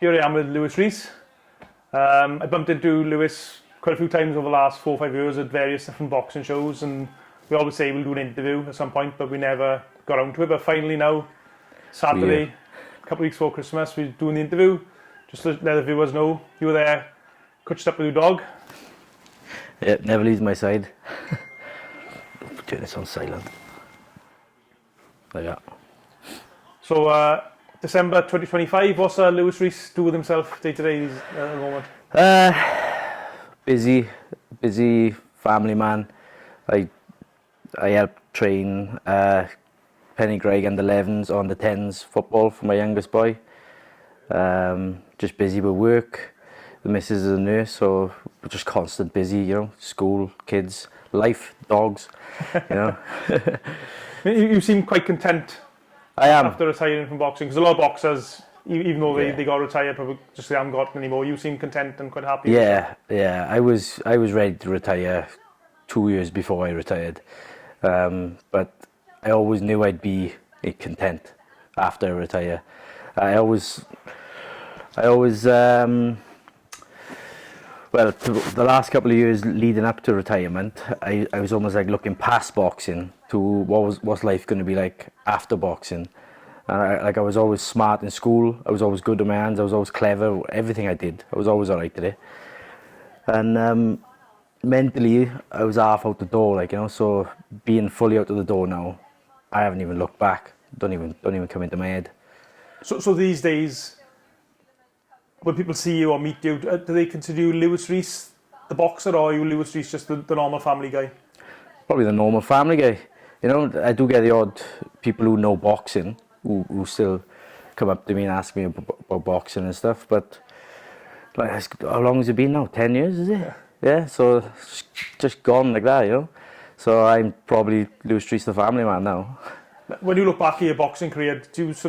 here I am with Lewis REES. I bumped into Lewis quite a few times over the last 4 or 5 years at various different boxing shows, and we always say we'll do an interview at some point, but we never got around to it. But finally now, Saturday, a couple of weeks before Christmas, we're doing the interview. Just to let the viewers know, you were there, coached up with your dog. Yeah, never leaves my side. Turn this on silent. Like that. So, December 2025, what's Lewis REES do with himself day to day at the moment? Busy family man. I help train Penny Greg under 11s, under 10s football for my youngest boy. Just busy with work. The missus is a nurse, so we're just constant busy, you know, school, kids, life, dogs, you know. You seem quite content. I am. After retiring from boxing, because a lot of boxers, even though they got retired, probably just they haven't got it anymore. You seem content and quite happy. Yeah. I was ready to retire 2 years before I retired, but I always knew I'd be content after I retire. I always. Well, the last couple of years leading up to retirement, I was almost like looking past boxing to what's life going to be like after boxing. And I was always smart in school. I was always good with my hands. I was always clever. Everything I did, I was always alright at it. And mentally, I was half out the door, like, you know. So being fully out of the door now, I haven't even looked back. Don't even come into my head. So these days, when people see you or meet you, do they consider you Lewis REES, the boxer, or are you Lewis REES, just the normal family guy? Probably the normal family guy. You know, I do get the odd people who know boxing who still come up to me and ask me about boxing and stuff. But like, how long has it been now? 10 years, is it? Yeah. So it's just gone like that, you know. So I'm probably Lewis REES, the family man now. When you look back at your boxing career, does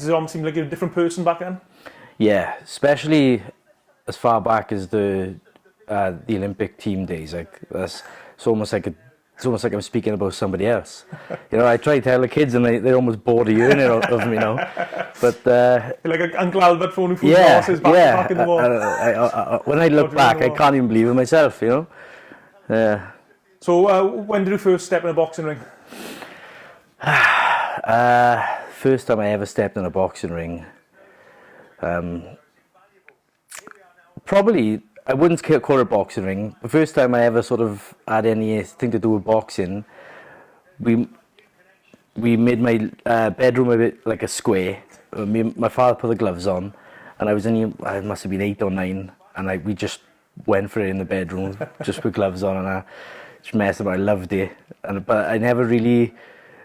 it almost seem like you're a different person back then? Yeah, especially as far back as the Olympic team days. Like it's almost like I'm speaking about somebody else. You know, I try to tell the kids and they're almost bored of hearing it of me, you know. But you're like Uncle Albert phoning food horses back in the war. When I look back, I can't even believe it myself, you know. Yeah. So when did you first step in a boxing ring? First time I ever stepped in a boxing ring. Probably, I wouldn't call it a boxing ring. The first time I ever sort of had anything to do with boxing, we made my bedroom a bit like a square. My father put the gloves on, and I must have been 8 or 9, and we just went for it in the bedroom, just with gloves on, and I just messed about. I loved it, but I never really.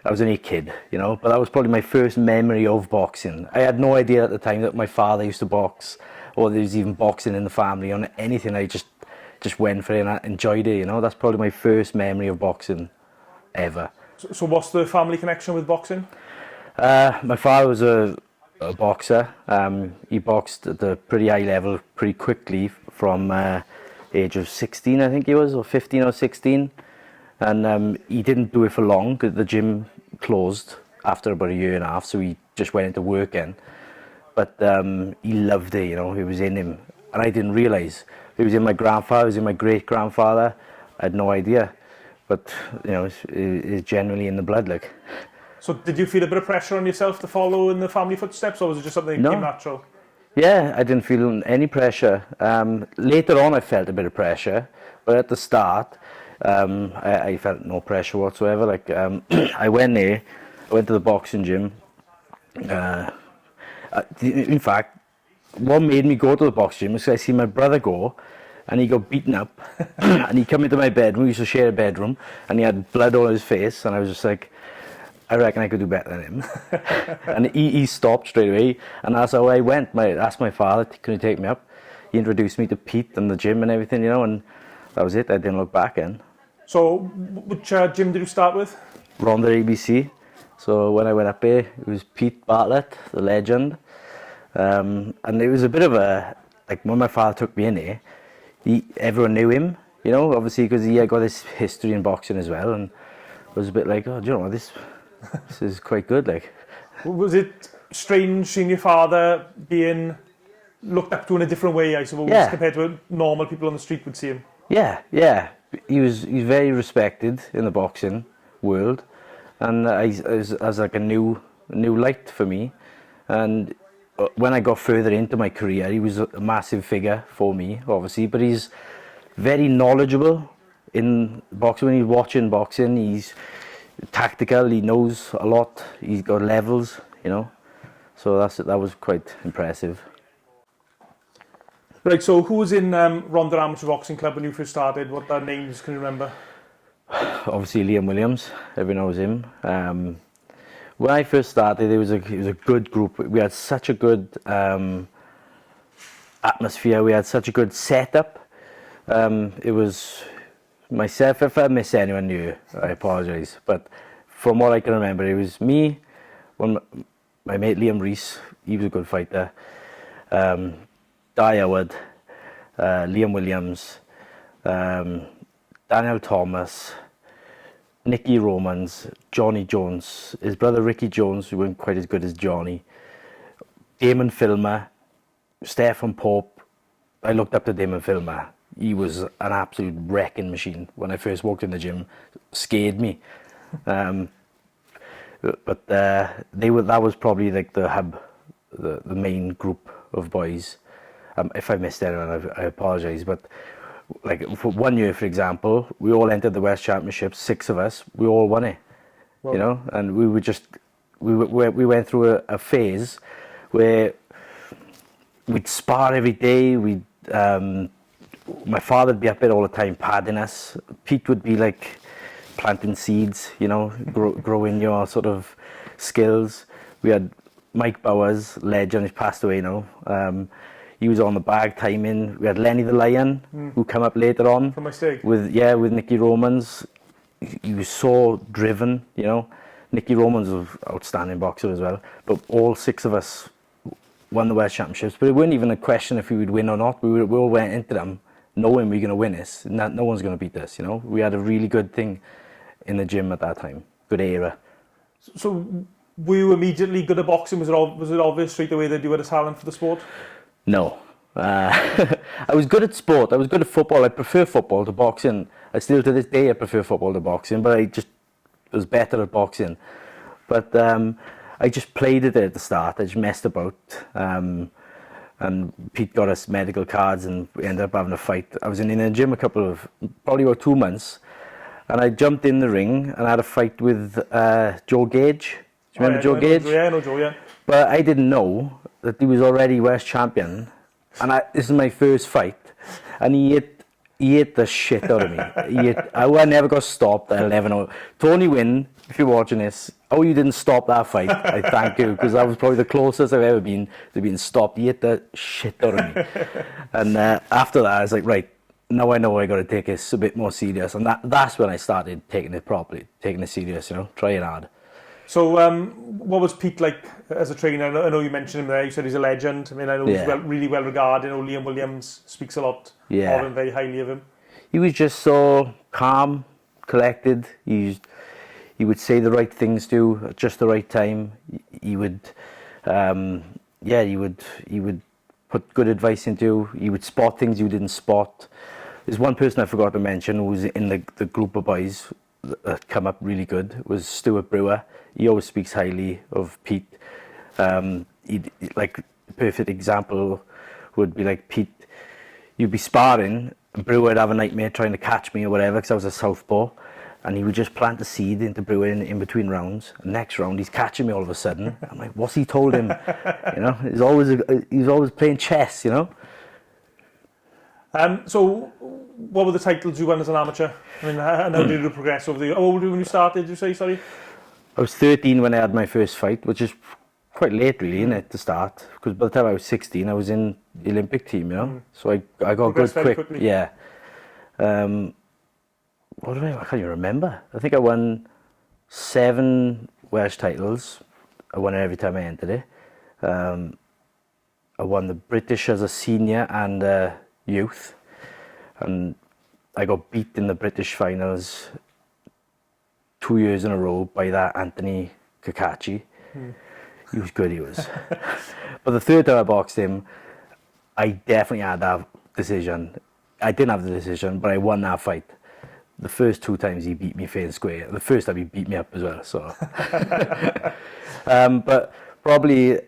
I was only a kid, you know, but that was probably my first memory of boxing. I had no idea at the time that my father used to box, or there was even boxing in the family, or anything. I just went for it and I enjoyed it, you know. That's probably my first memory of boxing ever. So what's the family connection with boxing? My father was a boxer. He boxed at a pretty high level pretty quickly from age of 16, I think he was, or 15 or 16. And he didn't do it for long because the gym closed after about 1.5 years, so he just went into work again. But he loved it, you know, it was in him. And I didn't realise. It was in my grandfather, it was in my great-grandfather. I had no idea. But, you know, it's generally in the blood, like. So did you feel a bit of pressure on yourself to follow in the family footsteps, or was it just something that came natural? Yeah, I didn't feel any pressure. Later on I felt a bit of pressure, but at the start, I felt no pressure whatsoever. Like I went to the boxing gym. In fact, what made me go to the boxing gym is I see my brother go, and he got beaten up, and he come into my bedroom. We used to share a bedroom, and he had blood all on his face, and I was just like, I reckon I could do better than him. And he stopped straight away, and that's how I went. I asked my father, can he take me up? He introduced me to Pete and the gym and everything, you know, and that was it. I didn't look back in. So, which gym did you start with? Ronda ABC. So when I went up there, it was Pete Bartlett, the legend. And it was a bit of a, like when my father took me in there, everyone knew him, you know, obviously because he had got this history in boxing as well, and it was a bit like, oh, do you know what, this is quite good, like. Was it strange seeing your father being looked up to in a different way, I suppose, Yeah. compared to what normal people on the street would see him. Yeah. He's very respected in the boxing world, and as like a new light for me. And when I got further into my career, he was a massive figure for me, obviously. But he's very knowledgeable in boxing. When he's watching boxing, he's tactical. He knows a lot. He's got levels, you know. So that was quite impressive. Right, so who was in Ronda Amateur Boxing Club when you first started? What names can you remember? Obviously Liam Williams, everyone knows him. When I first started, it was a good group. We had such a good atmosphere. We had such a good setup. It was myself. If I miss anyone new, I apologise. But from what I can remember, it was me, my mate Liam REES. He was a good fighter. Di Howard, Liam Williams, Daniel Thomas, Nicky Romans, Johnny Jones, his brother Ricky Jones, who weren't quite as good as Johnny, Damon Filmer, Stefan Pope. I looked up to Damon Filmer. He was an absolute wrecking machine. When I first walked in the gym, scared me. But that was probably like the hub, the main group of boys. If I missed anyone, I apologise. But like for 1 year, for example, we all entered the Welsh Championship. 6 of us, we all won it. Wow. You know, and we went through a phase where we'd spar every day. My father'd be up there all the time, padding us. Pete would be like planting seeds, you know, growing your sort of skills. We had Mike Bowers, legend, he's passed away now. He was on the bag timing. We had Lenny the Lion, who came up later on. From my stake. With Nicky Romans. He was so driven, you know. Nicky Romans was an outstanding boxer as well. But all 6 of us won the Welsh Championships. But it wasn't even a question if we would win or not. We all went into them knowing we were going to win this. No one's going to beat us, you know. We had a really good thing in the gym at that time. Good era. So were you immediately good at boxing? Was it obvious straight away that you had a talent for the sport? No. I was good at sport. I was good at football. I prefer football to boxing. I still to this day I prefer football to boxing, but I just was better at boxing. But I just played it at the start. I just messed about. And Pete got us medical cards and we ended up having a fight. I was in the gym probably about 2 months, and I jumped in the ring and had a fight with Joe Gage. Do you remember Joe Gage? I know Joe, yeah. But I didn't know that he was already Welsh champion, and this is my first fight, and he ate the shit out of me. I never got stopped. I'll never know. Tony Wynn, if you're watching this, you didn't stop that fight. I thank you, because that was probably the closest I've ever been to being stopped. He ate the shit out of me. And after that, I was like, right, now I know I got to take this a bit more serious, and that's when I started taking it serious, you know, trying hard. So, what was Pete like as a trainer? I know you mentioned him there. You said he's a legend. I mean, I know he's really well regarded. I know Liam Williams speaks a lot of him, very highly of him. He was just so calm, collected. He would say the right things at just the right time. He would, he would put good advice into. He would spot things you didn't spot. There's one person I forgot to mention who was in the group of boys that come up really good, was Stuart Brewer. He always speaks highly of Pete. Like, perfect example would be like Pete, you'd be sparring, and Brewer would have a nightmare trying to catch me or whatever, because I was a southpaw, and he would just plant a seed into Brewer in between rounds. And next round, he's catching me all of a sudden. I'm like, what's he told him? You know, he's always playing chess, you know. So, what were the titles you won as an amateur? I mean, how did you progress over the years? How old were you when you started, did you say, sorry? I was 13 when I had my first fight, which is quite late, really, isn't it, to start? Because by the time I was 16, I was in the Olympic team, you know. So I got good quick. Quickly. Yeah. I can't even remember. I think I won 7 Welsh titles. I won it every time I entered it. I won the British as a senior and youth. And I got beat in the British finals 2 years in a row by that Anthony Kakachi. He was good, he was. But the third time I boxed him, I definitely had that decision. I didn't have the decision, but I won that fight. The first 2 times he beat me fair and square. The first time he beat me up as well. So, but probably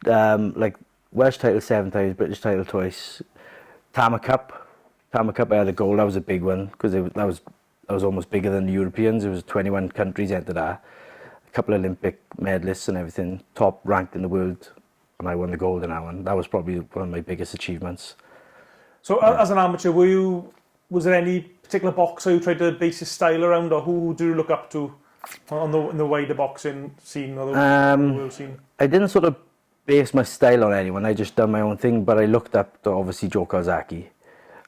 like Welsh title 7 times, British title twice. Tama Cup, I had a gold. That was a big one because that was almost bigger than the Europeans. It was 21 countries entered that. A couple of Olympic medalists and everything. Top ranked in the world, and I won the gold in that one. That was probably one of my biggest achievements. So as an amateur, was there any particular boxer you tried to base your style around, or who do you look up to in the wider boxing scene or the world scene? I didn't sort of base my style on anyone. I just done my own thing, but I looked up to obviously Joe Kawasaki.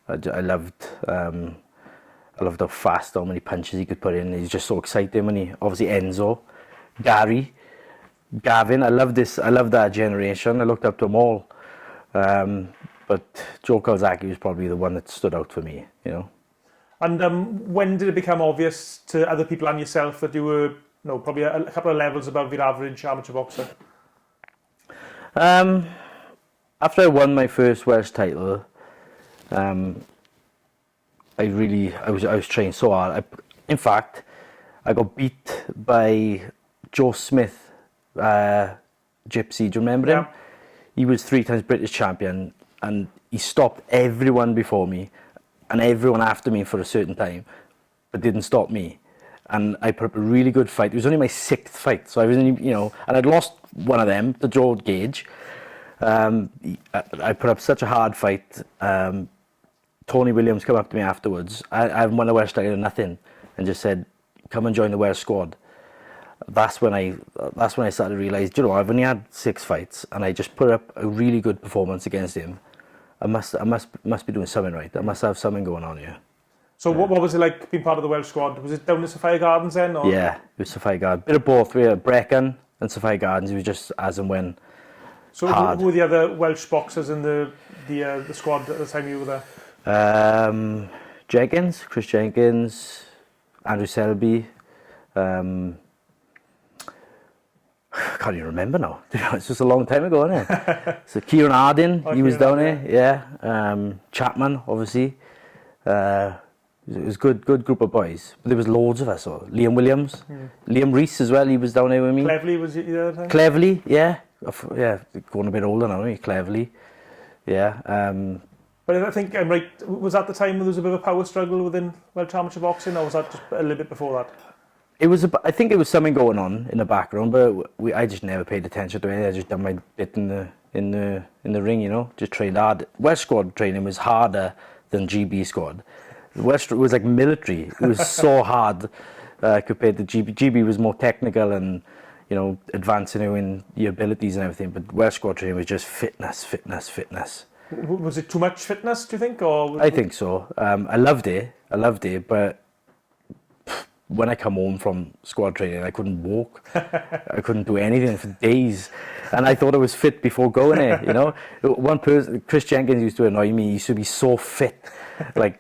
I loved how fast, how many punches he could put in. He's just so exciting when he obviously Enzo, Gavin. I love that generation. I looked up to them all. But Joe Kawasaki was probably the one that stood out for me, you know. And when did it become obvious to other people and yourself that you were, probably a couple of levels above your average amateur boxer? After I won my first Welsh title, I was training so hard. In fact, I got beat by Joe Smith, Gypsy. Do you remember him? Yeah. He was 3 times British champion, and he stopped everyone before me and everyone after me for a certain time, but didn't stop me. And I put up a really good fight. It was only my 6th fight, so I was only, and I'd lost one of them to Joe Gage. I put up such a hard fight. Tony Williams came up to me afterwards. I haven't won a Welsh title or nothing, and just said, "Come and join the Welsh squad." That's when I started to realise, I've only had 6 fights, and I just put up a really good performance against him. I must be doing something right. I must have something going on here. So what was it like being part of the Welsh squad? Was it down at Sophia Gardens then? Or? Yeah, it was Sophia Gardens. Bit of both. We had Brecon and Sophia Gardens. It was just as and when. So hard. who were the other Welsh boxers in the squad at the time you were there? Chris Jenkins, Andrew Selby. I can't even remember now. It's just a long time ago, isn't it? So Kieran Harding, he was down there. Yeah. Chapman, obviously. It was a good group of boys. But there was loads of us. So Liam Williams, Liam REES as well. He was down there with me. Cleverly was he there at the time? Cleverly, yeah. Yeah, going a bit older now, Cleverly. Yeah. But I think I'm right. Was that the time there was a bit of a power struggle within Welsh amateur boxing, or was that just a little bit before that? I think it was something going on in the background, but I just never paid attention to it. I just done my bit in the ring, just trained hard. Welsh squad training was harder than GB squad. Welsh was like military. It was so hard compared to GB. GB was more technical and advancing in your abilities and everything. But Welsh squad training was just fitness. Was it too much fitness, do you think? Or I think so. I loved it, but when I come home from squad training, I couldn't walk. I couldn't do anything for days. And I thought I was fit before going there, One person, Chris Jenkins, used to annoy me. He used to be so fit. Like,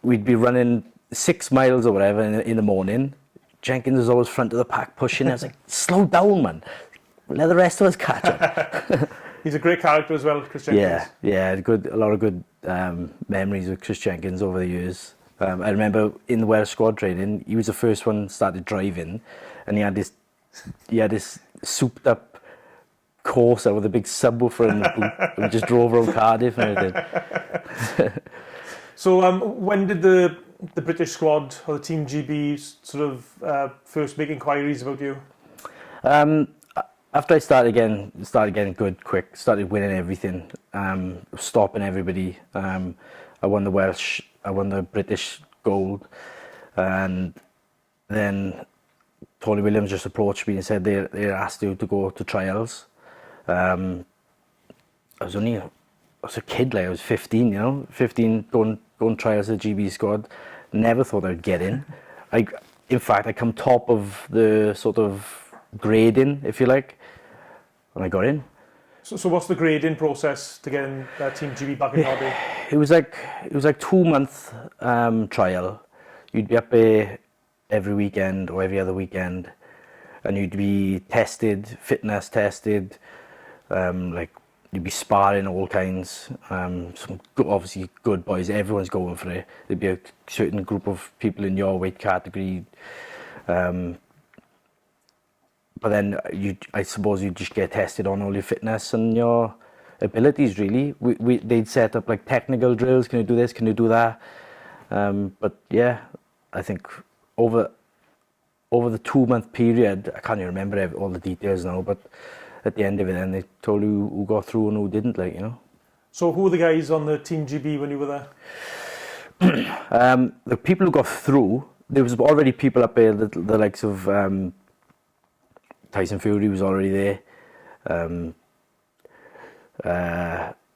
we'd be running 6 miles or whatever in the morning. Jenkins was always front of the pack pushing. I was like, slow down, man. Let the rest of us catch up. He's a great character as well, Chris Jenkins. Yeah, a lot of good memories with Chris Jenkins over the years. I remember in the Welsh squad training, he was the first one started driving, and he had this souped up Corsa with a big subwoofer in the boot. We just drove around Cardiff and everything. So when did the British squad or the Team GB sort of first make inquiries about you? After I started getting good quick, started winning everything, stopping everybody. I won the British gold, and then Tony Williams just approached me and said they asked you to go to trials. I was a kid, like I was 15, 15 going trials at GB squad. Never thought I'd get in. In fact, I come top of the sort of grading, if you like, and I got in. So what's the grading process to get in Team GB back in Derby? It was like 2-month trial. You'd be up there every weekend or every other weekend, and you'd be tested, fitness tested, like you'd be sparring all kinds. Obviously good boys. Everyone's going for it. There'd be a certain group of people in your weight category. But then I suppose you just get tested on all your fitness and your abilities. Really, they'd set up like technical drills. Can you do this? Can you do that? But yeah, I think over the 2-month period, I can't even remember all the details now, but at the end of it, then they told you who got through and who didn't, like, you know. So who were the guys on the Team GB when you were there? The people who got through, there was already people up there, the likes of Tyson Fury was already there,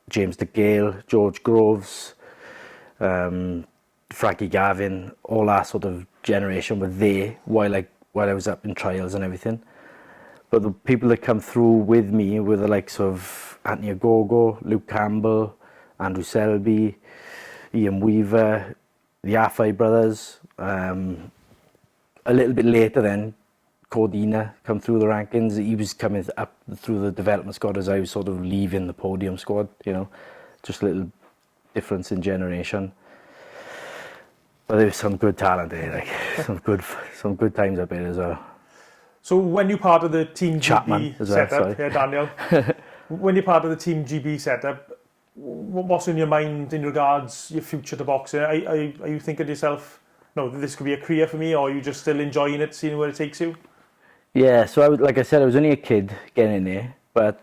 James DeGale, George Groves, Frankie Gavin, all that sort of generation were there while I was up in trials and everything. But the people that come through with me were the likes of Anthony Ogogo, Luke Campbell, Andrew Selby, Ian Weaver, the Affai brothers. A little bit later then, Cordina come through the rankings. He was coming up through the development squad as I was sort of leaving the podium squad, you know. Just a little difference in generation. But there was some good talent there, like some good times up there as well. So when you're part of the Team Chapman GB as well, setup, yeah, Daniel, when you're part of the Team GB setup, what's in your mind in regards your future to boxing? Are you thinking to yourself, no, this could be a career for me, or are you just still enjoying it, seeing where it takes you? Yeah, so like I said, I was only a kid getting in there, but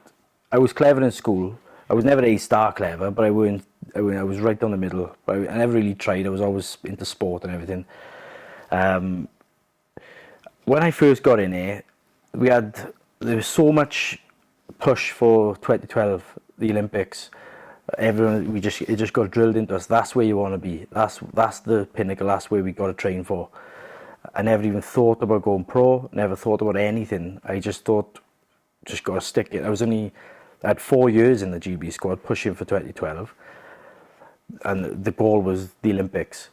I was clever in school. I was never A-star clever, but I was right down the middle. I never really tried. I was always into sport and everything. When I first got in here, there was so much push for 2012, the Olympics. Everyone, it just got drilled into us. That's where you want to be. That's the pinnacle. That's where we got to train for. I never even thought about going pro. Never thought about anything. I just thought, just got to stick it. I had 4 years in the GB squad, pushing for 2012, and the goal was the Olympics.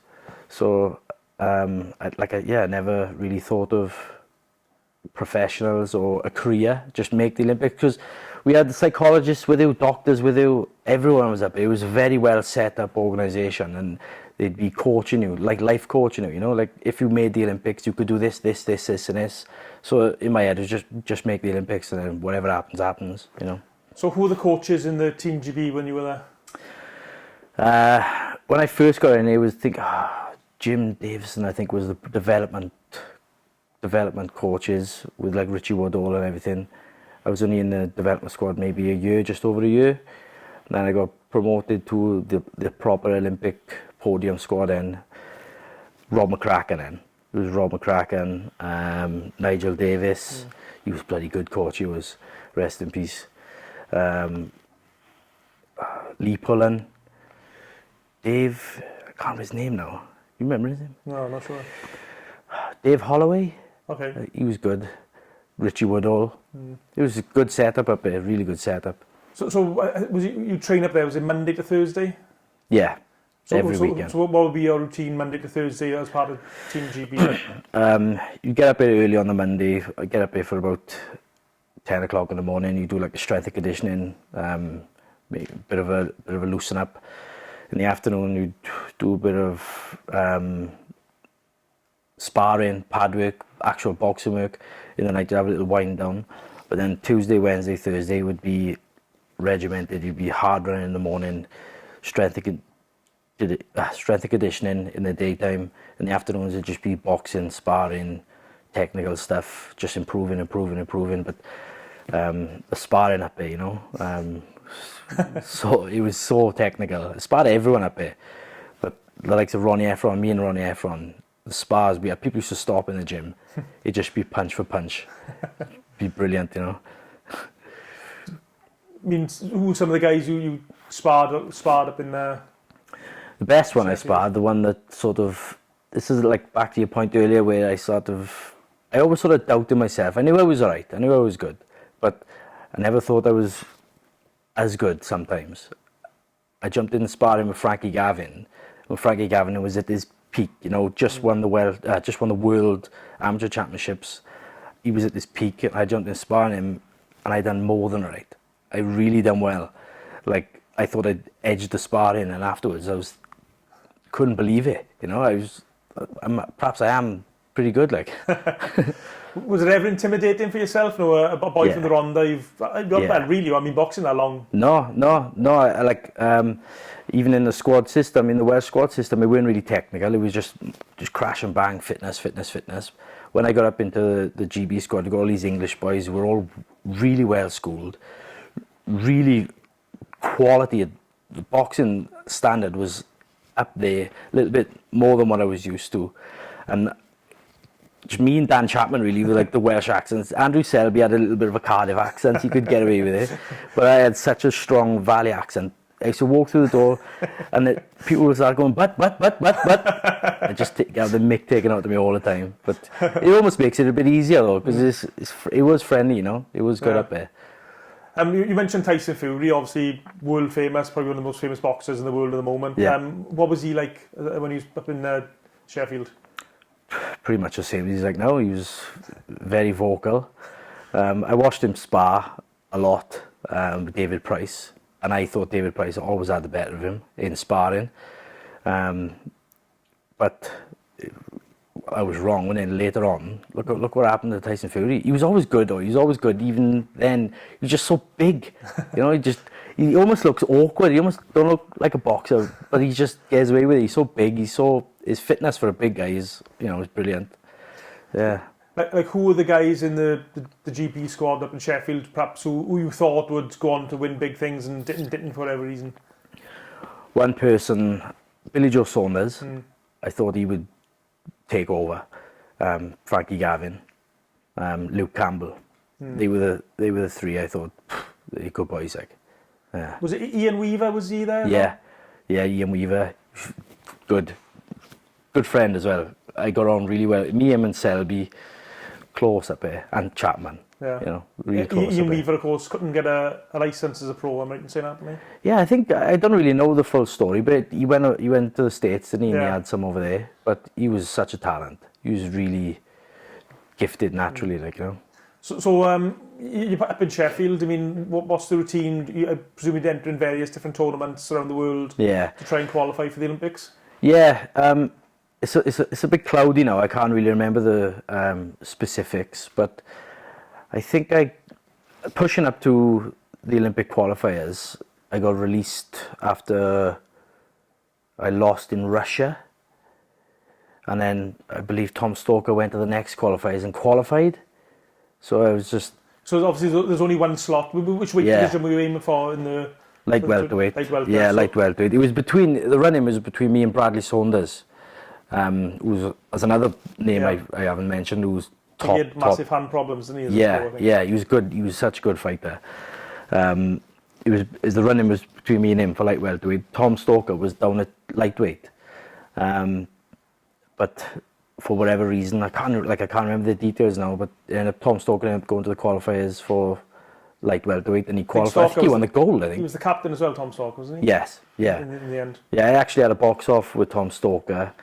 So, I never really thought of professionals or a career. Just make the Olympics, because we had the psychologists with you, doctors with you, everyone was up. It was a very well set up organisation, and they'd be coaching you, like life coaching you, you know, like if you made the Olympics, you could do this, and this. So in my head, it was just make the Olympics, and then whatever happens, you know. So who were the coaches in the Team GB when you were there? When I first got in, it was Jim Davison, I think, was the development coaches with like Richie Woodall and everything. I was only in the development squad maybe just over a year. And then I got promoted to the proper Olympic podium squad then. Rob McCracken then. It was Rob McCracken, Nigel Davis. He was bloody good coach, he was. Rest in peace. Lee Pullen. Dave, I can't remember his name now. You remember his name? No, I'm not sure. Dave Holloway. Okay. He was good. Richie Woodall. It was a good setup up there, really good setup. So was you train up there? Was it Monday to Thursday? Yeah, every weekend. So what would be your routine Monday to Thursday as part of Team GB? You get up here early on the Monday. I get up here for about 10 o'clock in the morning. You do like the strength and conditioning, make a bit of a loosen up. In the afternoon, you do a bit of sparring, pad work, actual boxing work. In the night, you have a little wind down. But then Tuesday, Wednesday, Thursday would be regimented. You'd be hard running in the morning, strength and conditioning in the daytime. In the afternoons, it'd just be boxing, sparring, technical stuff, just improving. But the sparring up there, you know, so it was so technical. I sparred everyone up there, but the likes of me and Ronnie Efron, the spars, people used to stop in the gym. It'd just be punch for punch. Be brilliant, you know. I mean, who were some of the guys you sparred up in there? The best one I sparred, the one that sort of, this is like back to your point earlier where I always sort of doubted myself. I knew I was alright, I knew I was good, but I never thought I was as good sometimes. I jumped in sparring with Frankie Gavin. When Frankie Gavin was at his peak, you know, just won the World Amateur Championships. He was at this peak, and I jumped in sparring him, and I done more than right. I really done well. like I thought I'd edged the sparring, and afterwards couldn't believe it. You know, perhaps I am pretty good. Like, Was it ever intimidating for yourself? No, a boy Yeah. from the Ronda, you've well, really, I mean, boxing that long. No. I like even in the squad system, in the Welsh squad system, it weren't really technical. It was just crash and bang, fitness. When I got up into the GB squad, I got all these English boys who were all really well schooled, really quality. The boxing standard was up there, a little bit more than what I was used to, and just me and Dan Chapman really were like the Welsh accents. Andrew Selby had a little bit of a Cardiff accent, he could get away with it, but I had such a strong Valley accent. I used to walk through the door and people would start going, but. I just have the mick taken out of me all the time. But it almost makes it a bit easier though, because it was friendly, you know, it was good up there. You mentioned Tyson Fury, obviously world famous, probably one of the most famous boxers in the world at the moment. Yeah. What was he like when he was up in Sheffield? Pretty much the same as he's like now. He was very vocal. I watched him spar a lot with David Price, and I thought David Price always had the better of him in sparring. But I was wrong. And then later on, look what happened to Tyson Fury. He was always good though. He was always good. Even then, he was just so big. You know, he almost looks awkward. He almost don't look like a boxer, but he just gets away with it. He's so big. His fitness for a big guy is brilliant. Yeah. Like who were the guys in the GP squad up in Sheffield, perhaps who you thought would go on to win big things and didn't for whatever reason? One person, Billy Joe Saunders. I thought he would take over. Frankie Gavin, Luke Campbell. They were the three I thought they good boys. Like, yeah. Was it Ian Weaver? Was he there? Yeah, Ian Weaver, good friend as well. I got on really well. Me, him, and Selby, close up there, and Chapman. Yeah. You know, really close. Ian up Weaver, of course, couldn't get a license as a pro. Am I right in saying that to me? Yeah, I think I don't really know the full story, but he went to the States and he had some over there. But he was such a talent. He was really gifted naturally, like, you know. So you're up in Sheffield. I mean, what's the routine? I presume you'd enter in various different tournaments around the world. Yeah. To try and qualify for the Olympics. Yeah. It's a bit cloudy now. I can't really remember the specifics, but I think pushing up to the Olympic qualifiers, I got released after I lost in Russia, and then I believe Tom Stoker went to the next qualifiers and qualified. So I was just. So obviously there's only one slot. Which weight division were you aiming for in the? Light welterweight. Light welterweight. Yeah, light welterweight. It was the running was between me and Bradley Saunders, who's another name I haven't mentioned, who's top. He had massive hand problems, didn't he? Yeah, he was good. He was such a good fighter. The running was between me and him for light welterweight. Tom Stoker was down at lightweight, but for whatever reason, I can't remember the details now. But Tom Stoker ended up going to the qualifiers for light welterweight, and he qualified. I think he won the gold. I think he was the captain as well, Tom Stoker, wasn't he? Yes, yeah. In the end. Yeah, I actually had a box off with Tom Stoker,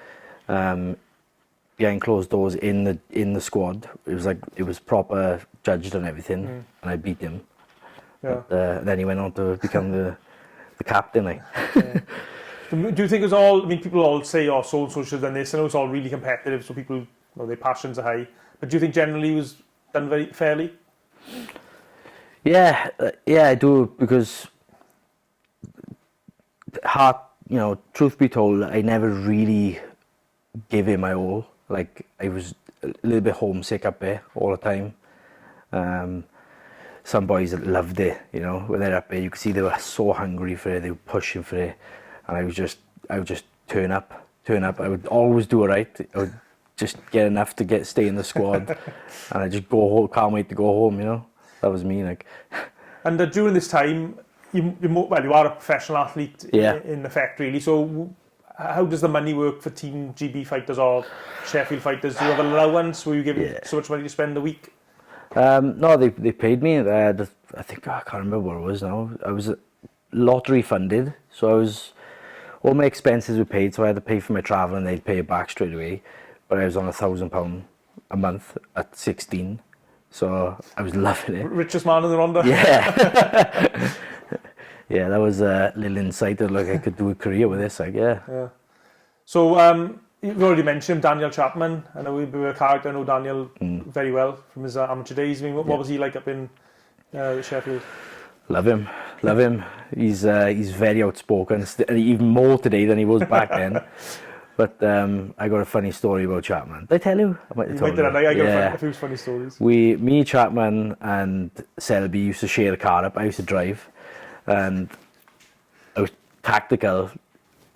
behind closed doors in the squad. It was proper judged and everything, and I beat him. Yeah. But, then he went on to become the captain. Like. Yeah. Do you think it's all? I mean, people all say, "Oh, so and so should have done this." I know it's all really competitive, so people, their passions are high. But do you think generally it was done very fairly? Yeah, I do, because truth be told, I never really gave it my all. Like, I was a little bit homesick up there all the time. Some boys loved it, when they're up there. You could see they were so hungry for it. They were pushing for it, and I would just turn up. I would always do it right. I would just get enough to stay in the squad, and I just go home. Can't wait to go home. That was me, like. And during this time, you are a professional athlete in effect, really. So how does the money work for Team GB fighters or Sheffield fighters? Do you have an allowance where you give so much money to spend a week? No, they paid me. I think I can't remember what it was now. I was lottery funded, so all my expenses were paid. So I had to pay for my travel, and they'd pay it back straight away. But I was on £1,000 a month at 16. So I was loving it. Richest man in the Ronda. Yeah. Yeah, that was a little insight that like I could do a career with this. Like, yeah. So you've already mentioned Daniel Chapman. I know we were a character. I know Daniel very well from his amateur days. I mean, what was he like up in Sheffield? Love him. He's very outspoken, even more today than he was back then. But I got a funny story about Chapman. Did I tell you? I might have told you. I got a few funny stories. Me, Chapman, and Selby used to share a car up. I used to drive, and I was tactical.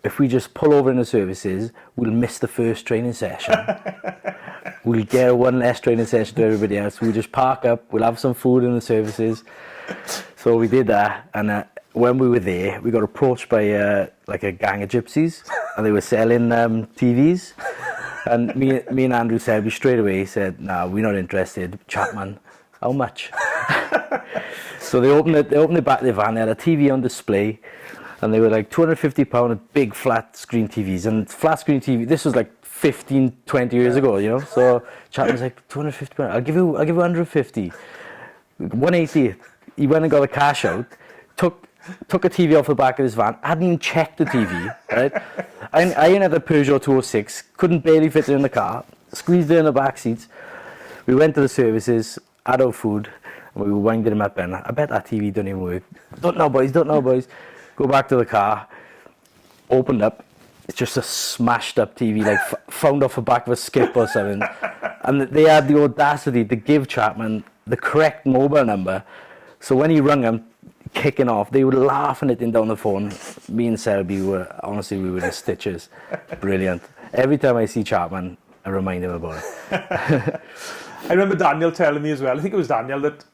If we just pull over in the services, we'll miss the first training session. We'll get one less training session to everybody else. We'll just park up. We'll have some food in the services. So we did that, and when we were there, we got approached by like a gang of gypsies, and they were selling TVs. And me and Andrew Selby straight away said, "Nah, we're not interested." Chapman, how much? So they opened the back of the van. They had a TV on display, and they were like £250 big flat screen TVs. And flat screen TV, this was like 15, 20 years ago, you know. So Chapman's like, £250. I'll give you 150, 180. He went and got the cash out, took a TV off the back of his van, hadn't even checked the TV, right? I had a Peugeot 206, couldn't barely fit it in the car, squeezed it in the back seats. We went to the services, had our food, and we were winding him up, and I bet that TV didn't even work. Don't know, boys. Go back to the car, opened up, it's just a smashed up TV, like found off the back of a skip or something. And they had the audacity to give Chapman the correct mobile number. So when he rung him, kicking off, they were laughing at him down the phone. Me and Selby we were in stitches. Brilliant. Every time I see Chapman, I remind him about it. I remember Daniel telling me as well, I think it was Daniel, that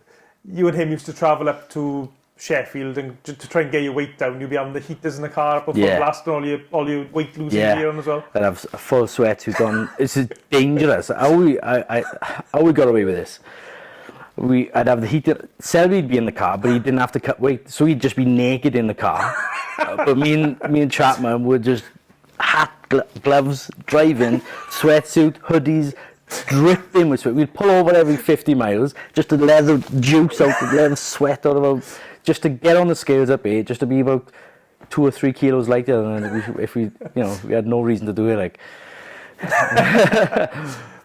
you and him used to travel up to Sheffield and to try and get your weight down. You'd be having the heaters in the car up before blasting all your weight losing gear on as well. I'd have a full sweatsuit on. It's dangerous. How we got away with this? I'd have the heater. Selby'd be in the car, but he didn't have to cut weight, so he'd just be naked in the car. But me and Chapman would just hat, gloves, driving, sweatsuit, hoodies, dripped in with sweat. We'd pull over every 50 miles just to let the juice out, let the sweat out of us, just to get on the scales up here, just to be about 2 or 3 kilos lighter than if we had no reason to do it. Like.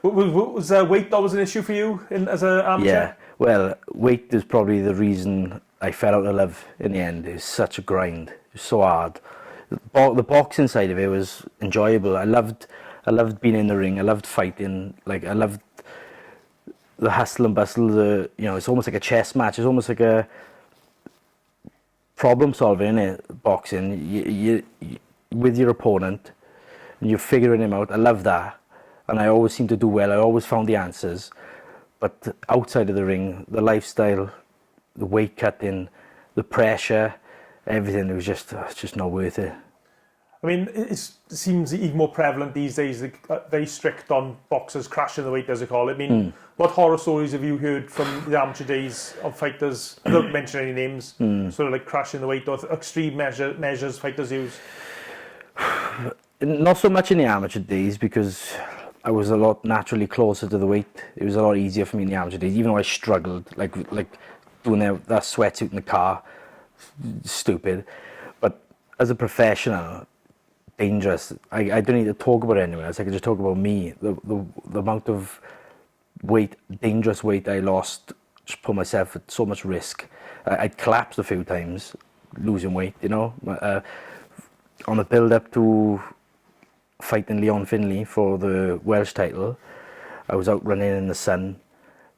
Was weight always an issue for you as an amateur? Yeah, well, weight is probably the reason I fell out of love in the end. It was such a grind. It was so hard. The boxing side of it was enjoyable. I loved being in the ring. I loved fighting. Like, I loved the hustle and bustle. It's almost like a chess match. It's almost like a problem solving, innit? Boxing. You with your opponent, and you're figuring him out. I love that. And I always seemed to do well. I always found the answers. But outside of the ring, the lifestyle, the weight cutting, the pressure, everything, it was just not worth it. I mean, it seems even more prevalent these days, very strict on boxers crashing the weight, as they call it. I mean, what horror stories have you heard from the amateur days of fighters, don't mention any names, sort of like crashing the weight or extreme measures fighters use? Not so much in the amateur days, because I was a lot naturally closer to the weight. It was a lot easier for me in the amateur days, even though I struggled, like doing that sweatsuit in the car, stupid. But as a professional, dangerous. I don't need to talk about it anywhere else. I can just talk about me. The amount of weight, dangerous weight I lost, just put myself at so much risk. I'd collapsed a few times, losing weight, on the build-up to fighting Leon Finley for the Welsh title. I was out running in the sun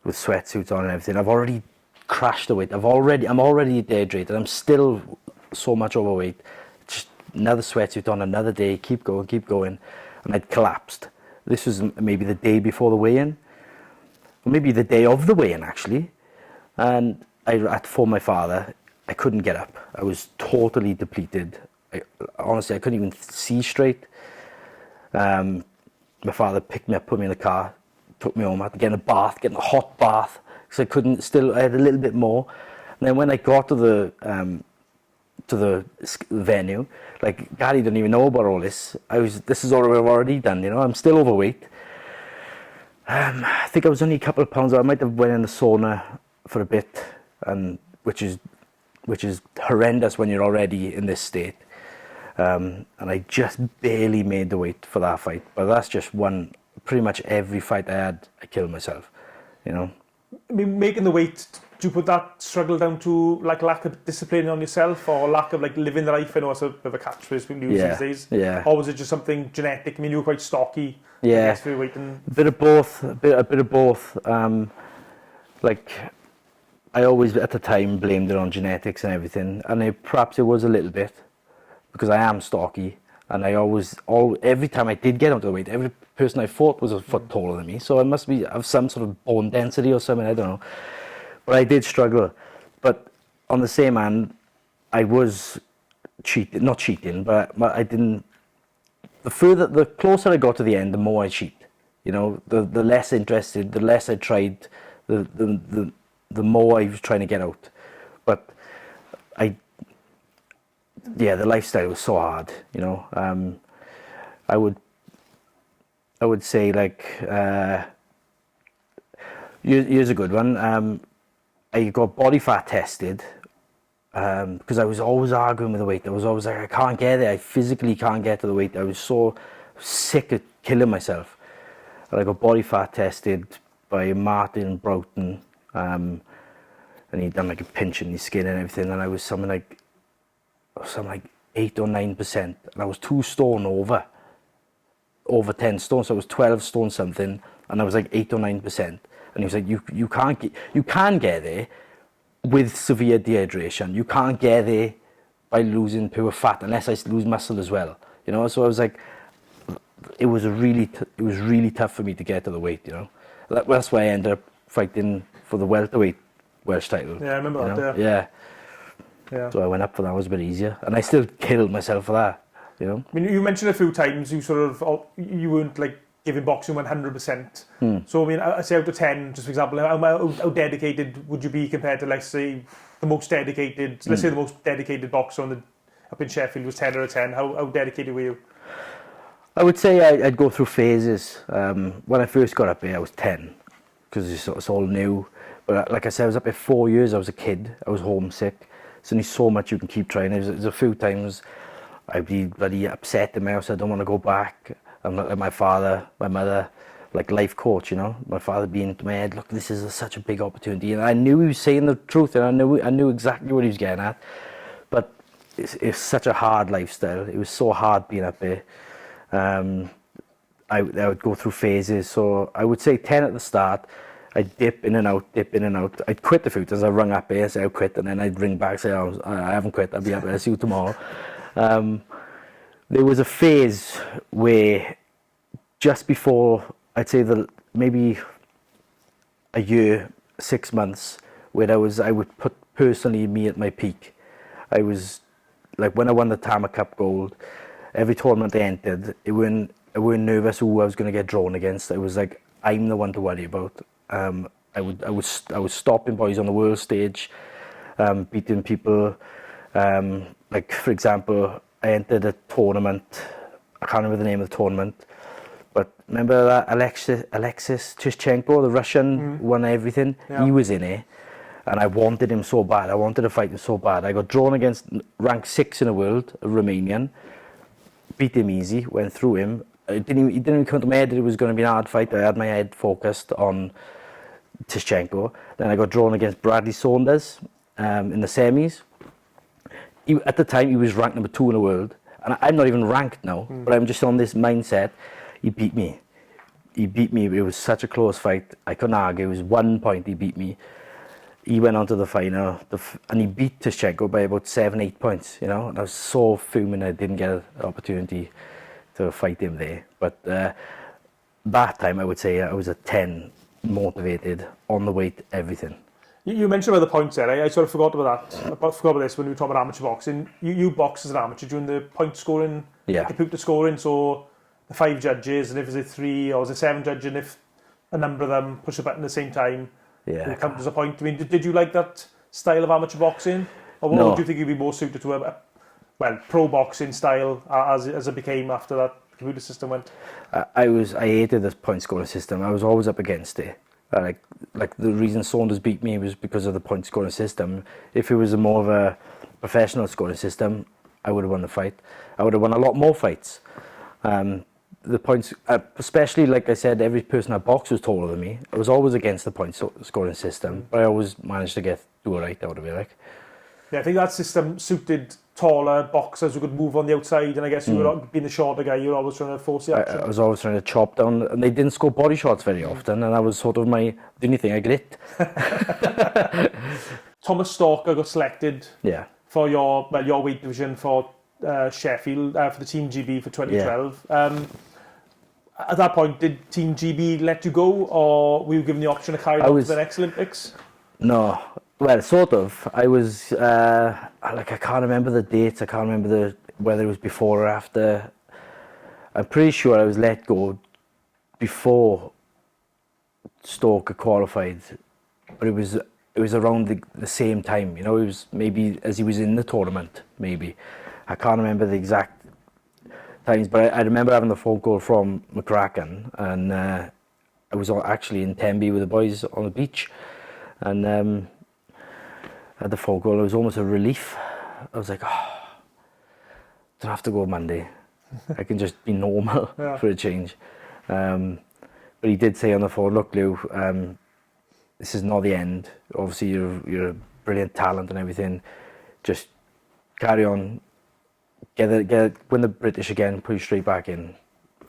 with sweatsuits on and everything. I've already crashed the weight. I'm already dehydrated. I'm still so much overweight. Just another sweatsuit on, another day, keep going. And I'd collapsed. This was maybe the day before the weigh-in, or maybe the day of the weigh-in actually. And I had to phone my father. I couldn't get up. I was totally depleted. Honestly, I couldn't even see straight. My father picked me up, put me in the car, took me home. I had to get in a hot bath, because I had a little bit more. And then when I got to the venue, like, Gary didn't even know about all this. This is all I've already done, I'm still overweight. I think I was only a couple of pounds. I might have went in the sauna for a bit, which is which is horrendous when you're already in this state. And I just barely made the weight for that fight. But that's just one. Pretty much every fight I had, I killed myself. You know. I mean, making the weight, do you put that struggle down to like lack of discipline on yourself, or lack of like living the life? I know it's a bit of a catchphrase we use these days. Yeah. Or was it just something genetic? I mean, you were quite stocky. Yeah. I guess, for your weight and... A bit of both. A bit of both. Like, I always at the time blamed it on genetics and everything, and perhaps it was a little bit because I am stocky, and every time I did get onto the weight, every person I fought was a foot taller than me, so I must have some sort of bone density or something, I don't know. But I did struggle. But on the same hand, I was not cheating, but I didn't. The closer I got to the end, the more I cheat. You know, the less interested, the less I tried, the more I was trying to get out. But the lifestyle was so hard. You know, I would say like here's a good one. I got body fat tested because I was always arguing with the weight. I was always like, I can't get it. I physically can't get to the weight. I was so sick of killing myself. And I got body fat tested by Martin Broughton, and he'd done like a pinch in his skin and everything. And I was something like 8 or 9%, and I was 2 stone over 10 stone. So I was 12 stone something, and I was like 8 or 9%. And he was like, you can get there with severe dehydration. You can't get there by losing pure fat unless I lose muscle as well. You know, so I was like, it was really tough for me to get to the weight. You know, that's why I ended up fighting for the welterweight Welsh title. Yeah, I remember that. Yeah. So I went up for that. It was a bit easier, and I still killed myself for that. You know. I mean, you mentioned a few times you you weren't like giving boxing 100%. So I mean, I say out of 10, just for example, how dedicated would you be compared to, let's say, the most dedicated? Let's say the most dedicated boxer up in Sheffield was 10 out of 10. How dedicated were you? I would say I'd go through phases. When I first got up here, I was 10 because it's all new. But like I said, I was up here 4 years. I was a kid. I was homesick. There's only so much you can keep trying. There's a few times I'd be bloody upset in my house. I don't want to go back. I'm not like my father, my mother, like life coach, you know. My father being into my head, look, this is such a big opportunity. And I knew he was saying the truth, and I knew exactly what he was getting at. But it's such a hard lifestyle. It was so hard being up here. I would go through phases. So I would say 10 at the start. I'd dip in and out. I'd quit a few times. I rung up here, say I'll quit, and then I'd ring back, say, oh, I haven't quit, I'll be up here, I'll see you tomorrow. There was a phase where just before, I'd say maybe a year, 6 months, where I would put personally me at my peak. I was like, when I won the Tama Cup gold, every tournament I entered, I weren't nervous who I was going to get drawn against. I was like, I'm the one to worry about. I was stopping boys on the world stage, beating people. Like, for example, I entered a tournament. I can't remember the name of the tournament, but remember that Alexis Tishchenko, the Russian, won everything. Yeah. He was in it, and I wanted him so bad. I wanted to fight him so bad. I got drawn against rank 6 in the world, a Romanian. Beat him easy. Went through him. He didn't even come to my head that it was going to be an hard fight. I had my head focused on Tishchenko. Then I got drawn against Bradley Saunders in the semis. At the time, he was ranked number 2 in the world. And I'm not even ranked now, but I'm just on this mindset. He beat me. It was such a close fight. I couldn't argue. It was 1 point he beat me. He went on to the final, and he beat Tishchenko by about 7-8 points, you know. And I was so fuming I didn't get an opportunity to fight him there. But that time, I would say I was a 10, motivated, on the weight, everything. You mentioned about the points there. I sort of forgot about that. I forgot about this when we were talking about amateur boxing. You box as an amateur during the point scoring, the computer scoring. So the 5 judges, and if it's 3 or is it 7 judges, and if a number of them push a button at the same time, it counts as a point. I mean, did you like that style of amateur boxing, or what do you think you'd be more suited to a pro boxing style as it became after that computer system went? I hated this point scoring system. I was always up against it. Like the reason Saunders beat me was because of the point scoring system. If it was a more of a professional scoring system, I would have won the fight. I would have won a lot more fights. The points, especially like I said, every person I boxed was taller than me. I was always against the point scoring system, but I always managed to do it right out of it. Like, Yeah, I think that system suited taller boxers who could move on the outside, and I guess you were being the shorter guy, you were always trying to force the action. I was always trying to chop down, and they didn't score body shots very often, and that was sort of the only thing I grit. Thomas Stalker got selected Yeah. for your weight division for Sheffield for the Team GB for 2012. At that point, did Team GB let you go, or were you given the option to carry on to the next Olympics? No, well, sort of. I was I can't remember the dates. I can't remember whether it was before or after. I'm pretty sure I was let go before Stalker qualified, but it was around the same time. You know, it was maybe as he was in the tournament. Maybe I can't remember the exact times, but I remember having the phone call from McCracken, and I was actually in Tenby with the boys on the beach, and had the phone call. It was almost a relief. I was like, oh, don't have to go Monday. I can just be normal for a change. But he did say on the phone, look, Lou, this is not the end. Obviously, you're a brilliant talent and everything. Just carry on. Win the British again, put you straight back in.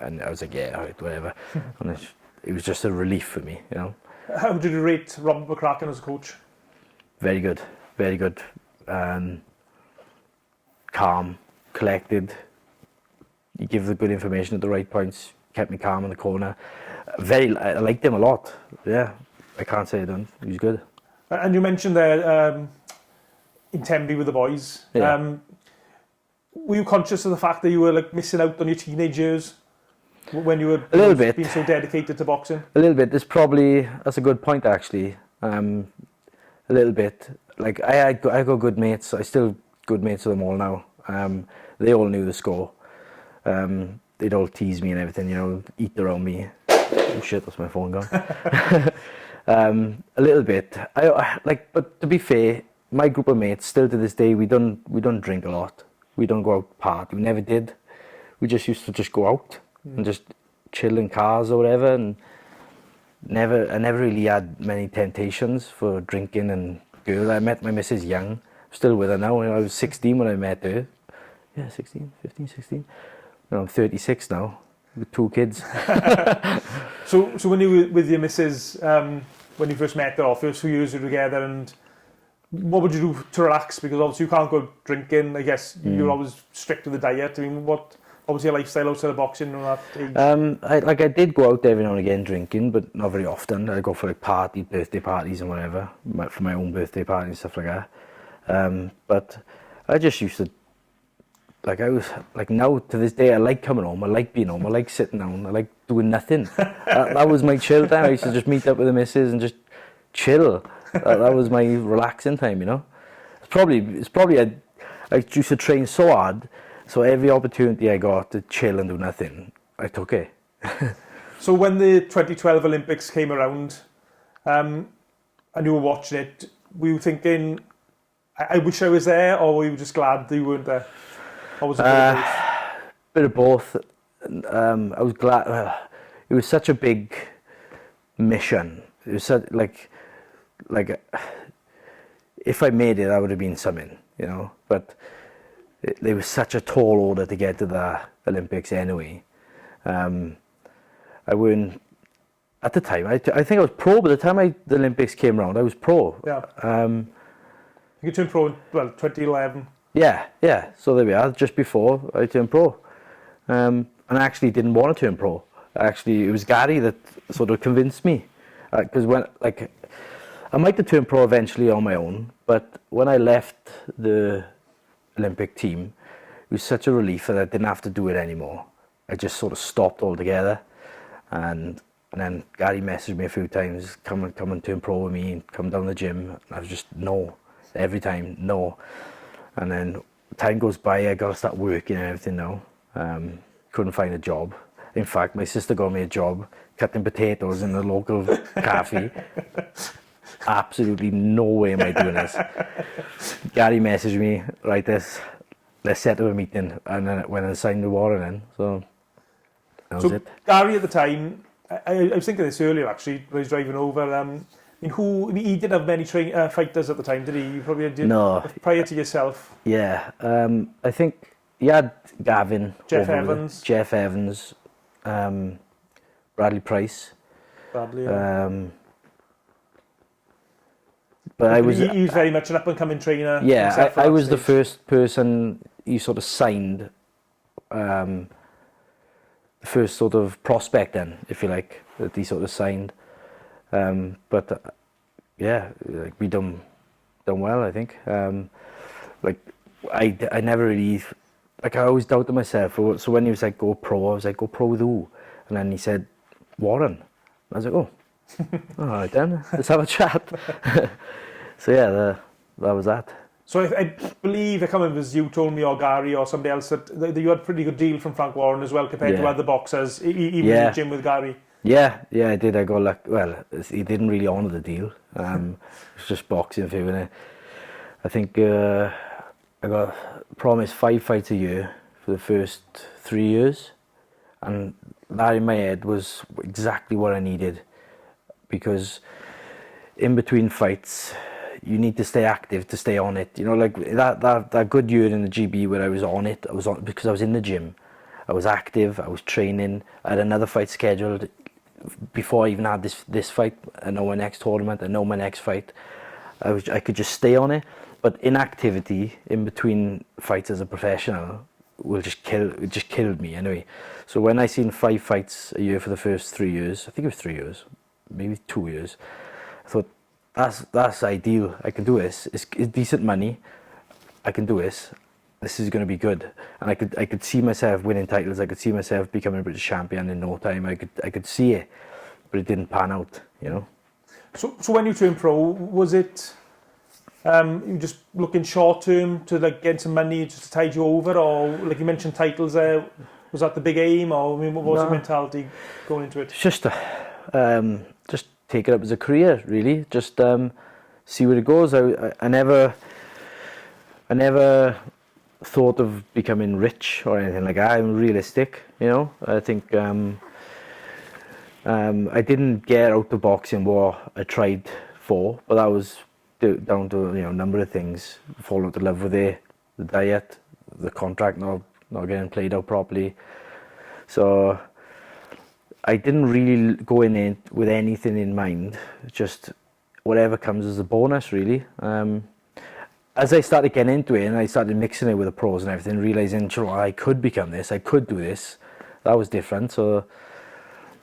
And I was like, yeah, all right, whatever. And it was just a relief for me, you know. How did you rate Robert McCracken as a coach? Very good, very good. Calm, collected. You give the good information at the right points. Kept me calm in the corner. I liked him a lot. Yeah, I can't say I don't. He was good. And you mentioned there in Tenby with the boys. Yeah. Were you conscious of the fact that you were like missing out on your teenage years when you were a little bit being so dedicated to boxing? A little bit. That's a good point actually. A little bit. Like I got good mates. I still good mates with them all now. They all knew the score. They'd all tease me and everything, you know, eat around me. Oh shit, that's my phone gone. A little bit. But to be fair, my group of mates still to this day we don't drink a lot. We don't go out party. We never did. We just used to just go out and just chill in cars or whatever. And I never really had many temptations for drinking and girls. I met my missus young. I'm still with her now. I was 16 when I met her. Yeah, 16, 15, 16. No, I'm 36 now with 2 kids. So when you were with your missus, when you first met her, or first few years you were together, and what would you do to relax? Because obviously you can't go drinking. I guess you're always strict with the diet. I mean, what was your lifestyle outside of boxing at that age? I did go out every now and again drinking, but not very often. I'd go for like birthday parties and whatever, for my own birthday party and stuff like that. But I just used to, like I was, like now to this day, I like coming home, I like being home, I like sitting down, I like doing nothing. that was my chill time. I used to just meet up with the missus and just chill. That was my relaxing time, you know. It's probably I used to train so hard, so every opportunity I got to chill and do nothing, I took it. So when the 2012 Olympics came around, and you were watching it, were you thinking, I wish I was there, or were you just glad that you weren't there? Or was it bit of both? I was glad. It was such a big mission. It was such, like if I made it, that would have been something, you know. But it was such a tall order to get to the Olympics anyway. I weren't at the time. I think I was pro by the time the Olympics came around. I was pro. Yeah. You turned pro in 2011. Yeah. So there we are. Just before I turned pro, and I actually didn't want to turn pro. Actually, it was Gary that sort of convinced me, because I might have turned pro eventually on my own, but when I left the Olympic team, it was such a relief that I didn't have to do it anymore. I just sort of stopped altogether, and then Gary messaged me a few times, come and turn pro with me, and come down to the gym. And I was just no, every time no. And then time goes by, I got to start working and everything now. Couldn't find a job. In fact, my sister got me a job cutting potatoes in the local cafe. Absolutely no way am I doing this. Gary messaged me, right, let's set up a meeting, and then when I signed the warrant in, so that was it. Gary at the time, I was thinking this earlier actually, when I was driving over, he didn't have many fighters at the time, did he? You probably did. No. Prior to yourself. Yeah, I think he had Gavin. Jeff Evans. Jeff Evans. Bradley Price. Bradley, yeah. But he was very much an up-and-coming trainer. Yeah, I was the first person he sort of signed, the first sort of prospect then, if you like, that he sort of signed. Yeah, like we done well, I think. Like I never really, like I always doubted myself. So when he was like, go pro, I was like, go pro with who? And then he said, Warren. I was like, oh, all right then, let's have a chat. So yeah, that was that. So I believe, I can't remember if it was you told me or Gary or somebody else that you had a pretty good deal from Frank Warren as well compared to other boxers, even in the gym with Gary. Yeah, I did. I got like, well, he didn't really honour the deal. It was just boxing for him. I think I got promised 5 fights a year for the first 3 years, and that in my head was exactly what I needed, because in between fights you need to stay active to stay on it. You know, like that good year in the GB where I was on it, I was on because I was in the gym. I was active, I was training, I had another fight scheduled before I even had this fight. I know my next tournament, I know my next fight. I could just stay on it. But inactivity in between fights as a professional it just killed me anyway. So when I seen 5 fights a year for the first 3 years, I think it was 3 years, maybe 2 years, I thought that's ideal. I can do this. It's decent money. I can do this. This is going to be good. And I could see myself winning titles. I could see myself becoming a British champion in no time. I could see it, but it didn't pan out, you know. So when you turned pro, was it you just looking short term to like get some money just to tide you over, or like you mentioned titles there, was that the big aim, or I mean, what was the mentality going into it? It's just take it up as a career, really. Just see where it goes. I never thought of becoming rich or anything like that. I'm realistic, you know. I think I didn't get out the boxing what I tried for, but that was down to a number of things. Falling out of love with it, the diet, the contract not getting played out properly. So I didn't really go in it with anything in mind. Just whatever comes as a bonus, really. As I started getting into it and I started mixing it with the pros and everything, realising, I could become this, I could do this. That was different. So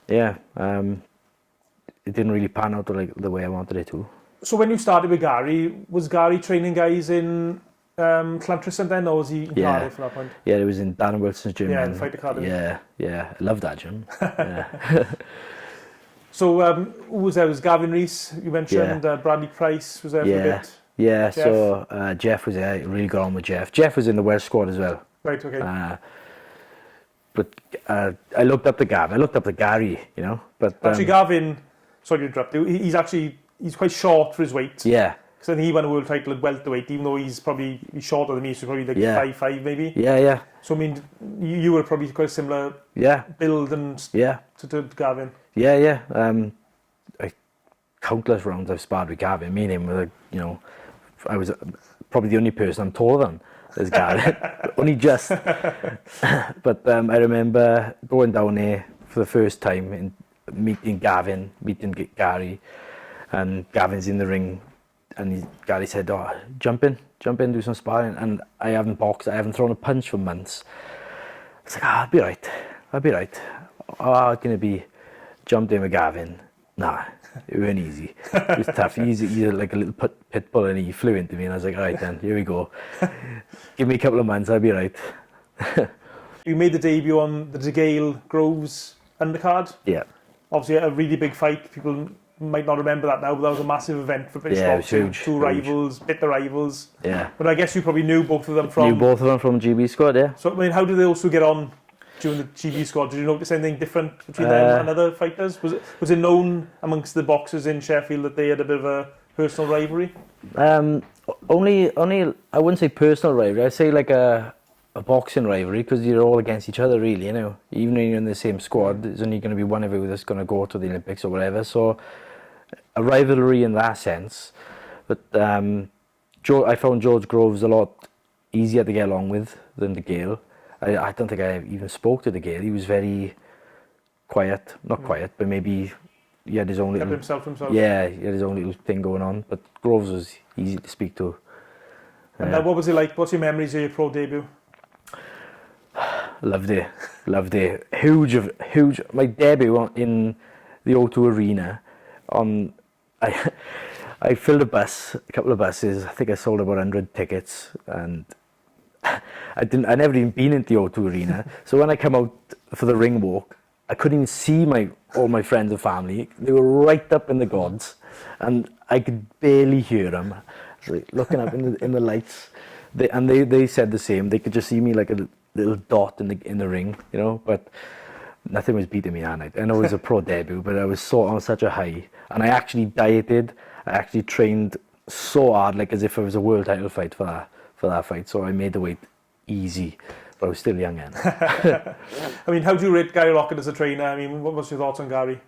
yeah, it didn't really pan out like the way I wanted it to. So when you started with Gary, was Gary training guys in Llantrisant then, or was he in Cardiff at that point? Yeah, it was in Dan Wilson's gym. Yeah, the Fight Academy. Yeah, I love that gym. Yeah. So who was there? Was Gavin Rees, you mentioned, Bradley Price was there for a bit? Yeah, Jeff. So Jeff was there. I really got on with Jeff. Jeff was in the Welsh squad as well. Right, okay. But I looked up to Gavin. I looked up to Gary, you know. But actually, Gavin, sorry to interrupt you, he's quite short for his weight. Yeah. Because I think he won a world title at welterweight, even though he's shorter than me, so probably like 5'5" maybe. Yeah. So I mean, you were probably quite a similar build and to Gavin. Yeah. Countless rounds I've sparred with Gavin. Me and him were, I was probably the only person I'm taller than is Gavin. Only just. But I remember going down there for the first time and meeting Gary, and Gavin's in the ring, and Gary said, jump in, do some sparring. And I haven't boxed, I haven't thrown a punch for months. It's like, I'll be right. Oh, going to be jumped in with Gavin. Nah, it wasn't easy. It was tough. He's like a little pit bull, and he flew into me, and I was like, all right then, here we go. Give me a couple of months, I'll be right. You made the debut on the DeGale Groves undercard. Yeah. Obviously a really big fight. People might not remember that now, but that was a massive event for British boxing. It was huge. Rivals, bitter rivals. Yeah. But I guess you probably knew both of them from GB squad, yeah. So I mean, how did they also get on during the GB squad, did you notice anything different between them and other fighters? Was it known amongst the boxers in Sheffield that they had a bit of a personal rivalry? Only I wouldn't say personal rivalry. I'd say like a boxing rivalry, because you're all against each other, really. You know, even when you're in the same squad, there's only going to be one of you that's going to go to the Olympics or whatever. So a rivalry in that sense. But I found George Groves a lot easier to get along with than the Gale. I don't think I even spoke to the Gale. He was very quiet, not quiet, but maybe he had his own little... himself. Yeah, he had his own little thing going on. But Groves was easy to speak to. And what was it like? What's your memories of your pro debut? Loved it. Huge. My debut in the O2 Arena, I filled a couple of buses. I think I sold about 100 tickets, and I never even been into the O2 Arena. So when I come out for the ring walk, I couldn't even see all my friends and family. They were right up in the gods, and I could barely hear them. I was like looking up in the lights. They said the same. They could just see me like a little dot in the ring, you know. But nothing was beating me that night. I know it was a pro debut, but I was on such a high, and I actually dieted. I actually trained so hard, like as if it was a world title fight for that fight. So I made the weight easy, but I was still young then. I mean, how do you rate Gary Rocket as a trainer? I mean, what was your thoughts on Gary?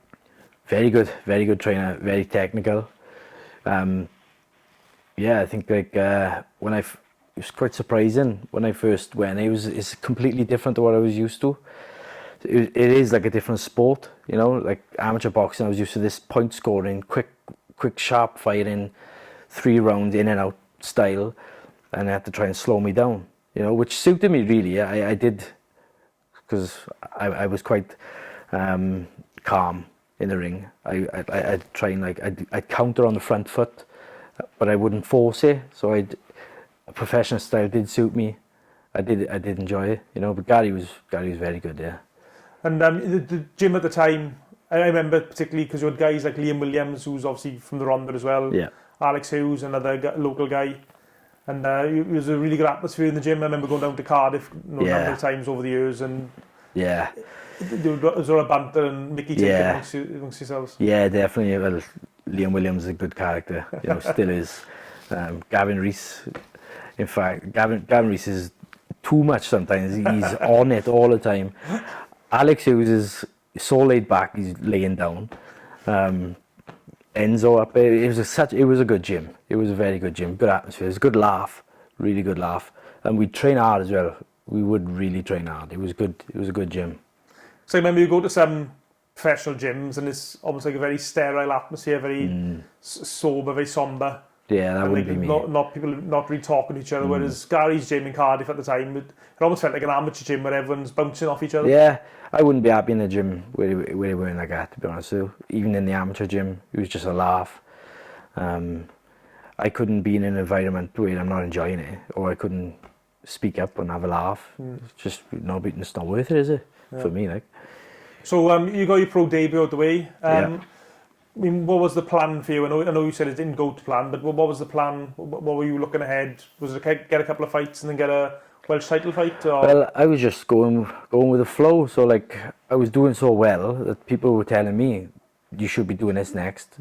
Very good trainer, very technical. Yeah, I think like it was quite surprising when I first went. It's completely different to what I was used to. It is like a different sport, you know, like amateur boxing. I was used to this point scoring, quick sharp fighting, 3 rounds in and out style, and they had to try and slow me down, you know, which suited me really. I did, because I was quite calm in the ring. I'd try and I'd counter on the front foot, but I wouldn't force it. So a professional style did suit me. I did enjoy it, you know. But Gary was very good, yeah. And the gym at the time, I remember particularly because you had guys like Liam Williams, who's obviously from the Rhondda as well. Yeah. Alex Hughes, another local guy. And it was a really good atmosphere in the gym. I remember going down to Cardiff a number of times over the years, and yeah, there was all a banter and Mickey amongst yourselves. Yeah, definitely. Well, Liam Williams is a good character, you know, still is. Gavin Rees, in fact, Gavin Rees is too much sometimes. He's on it all the time. Alex Hughes is so laid back, he's laying down. Enzo up there, it was a good gym. It was a very good gym, good atmosphere. It was a good laugh, really good laugh. And we train hard as well. We would really train hard. It was good. It was a good gym. So I remember you go to some professional gyms and it's almost like a very sterile atmosphere, very sober, very somber. Yeah, that wouldn't be me. Not people not really talking to each other. Whereas Gary's gym in Cardiff at the time, it almost felt like an amateur gym where everyone's bouncing off each other. Yeah, I wouldn't be happy in a gym where they weren't like that, to be honest with you. Even in the amateur gym, it was just a laugh. I couldn't be in an environment where I'm not enjoying it, or I couldn't speak up and have a laugh. It's just it's not worth it, is it? Yeah. For me, like. So you got your pro debut out the way. I mean, what was the plan for you? I know you said it didn't go to plan, but what was the plan? What were you looking ahead? Was it get a couple of fights and then get a Welsh title fight? Or? Well, I was just going with the flow. So like, I was doing so well that people were telling me, you should be doing this next.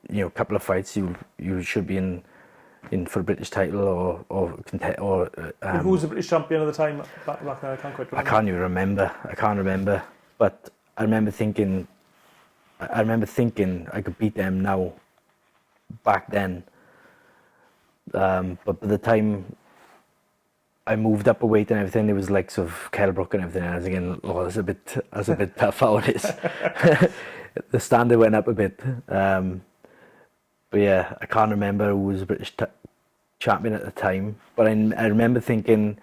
You know, a couple of fights, you should be in for a British title or who was the British champion at the time back then? I can't quite remember. I can't remember. But I remember thinking I could beat them now, back then. But by the time I moved up a weight and everything, there was likes of Kelbrook and everything. And I was thinking, oh, that's a bit tough how it is. The standard went up a bit. But yeah, I can't remember who was the British champion at the time. But I remember thinking,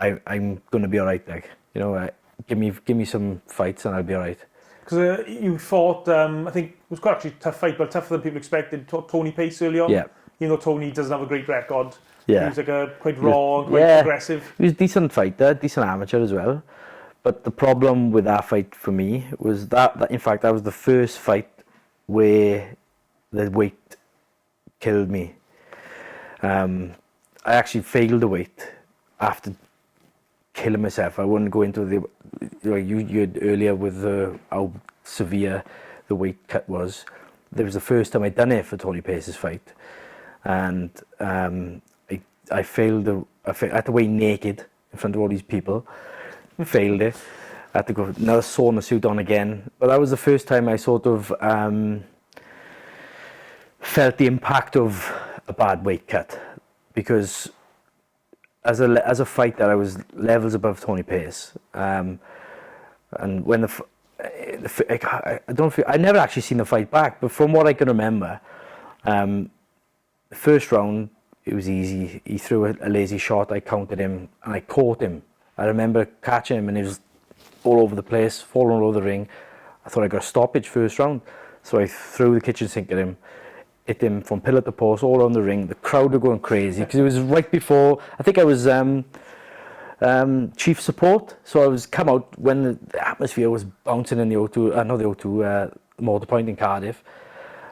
I'm going to be all right, like, you know, give me some fights and I'll be all right. Because you fought, I think it was quite actually a tough fight, but tougher than people expected. Tony Pace early on. Yeah. You know, Tony doesn't have a great record. Yeah. He was like quite raw and quite aggressive. He was a decent fighter, decent amateur as well. But the problem with that fight for me was that in fact, that was the first fight where the weight killed me. I actually failed the weight after killing myself. I wouldn't go into the, like you had earlier with how severe the weight cut was. It was the first time I'd done it for Tony Pace's fight, and I failed. I had to weigh naked in front of all these people. Failed it. I had to go another sauna suit on again. But that was the first time I sort of felt the impact of a bad weight cut, because as a fighter I was levels above Tony Pace, and when I never actually seen the fight back, but from what I can remember, the first round it was easy. He threw a lazy shot, I countered him and I caught him. I remember catching him and he was all over the place, falling all over the ring. I thought I got a stoppage first round, so I threw the kitchen sink at him, hit him from pillar to post, all around the ring. The crowd were going crazy because it was right before, I think I was chief support, so I was come out when the atmosphere was bouncing in the O2, not the O2, Motor Point in Cardiff.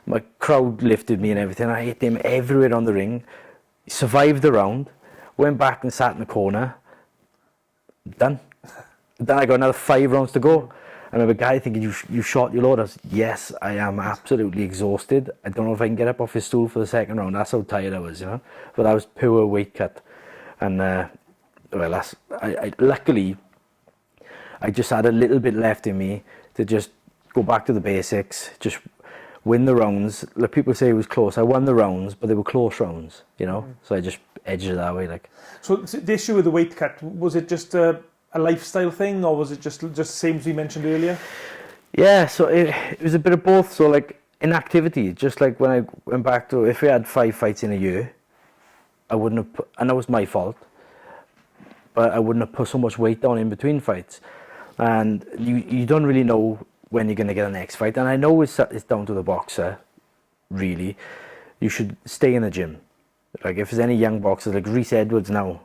My crowd lifted me and everything. I hit him everywhere on the ring. He survived the round, went back and sat in the corner. Done. Then I got another 5 rounds to go. I remember a guy thinking, you shot your load. I was, yes, I am absolutely exhausted. I don't know if I can get up off his stool for the second round. That's how tired I was, you know. But that was pure weight cut. And well, luckily, I just had a little bit left in me to just go back to the basics, just win the rounds. Like people say it was close. I won the rounds, but they were close rounds, you know. So I just edged it that way, like. So the issue with the weight cut, was it just a lifestyle thing, or was it just the same as we mentioned earlier? Yeah, so it was a bit of both. So like inactivity, just like when I went back to, if we had 5 fights in a year, I wouldn't have put, and that was my fault, but I wouldn't have put so much weight down in between fights. And you don't really know when you're going to get a next fight. And I know it's down to the boxer, really. You should stay in the gym. Like if there's any young boxers, like REES Edwards now,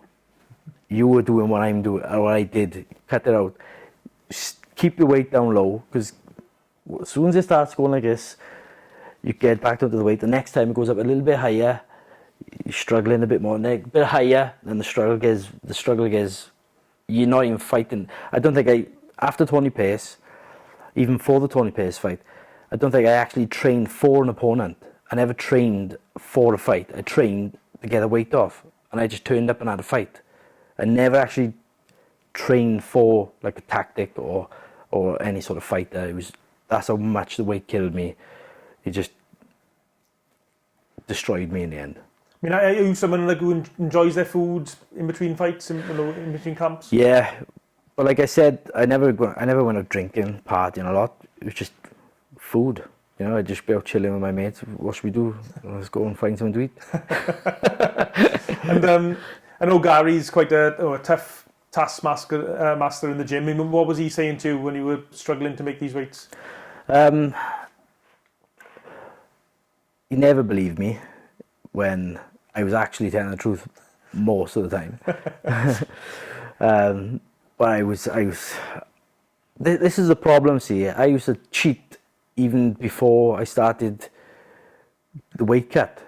you were doing what I'm doing, or what I did, cut it out. Keep your weight down low, because as soon as it starts going like this, you get back down to the weight. The next time it goes up a little bit higher, you're struggling a bit more, a bit higher, and the struggle gets, you're not even fighting. I don't think after Tony Pace, even for the Tony Pace fight, I don't think I actually trained for an opponent. I never trained for a fight. I trained to get the weight off, and I just turned up and had a fight. I never actually trained for like a tactic or any sort of fight. That's how much the weight killed me. It just destroyed me in the end. I mean, are you someone like who enjoys their food in between fights, in between camps? Yeah, but like I said, I never went out drinking, partying a lot. It was just food. You know, I'd just be out chilling with my mates. What should we do? Let's go and find something to eat. And I know Gary's quite a tough master in the gym. I mean, what was he saying to you when you were struggling to make these weights? He never believed me when I was actually telling the truth most of the time. But I was. This is the problem. See, I used to cheat even before I started the weight cut.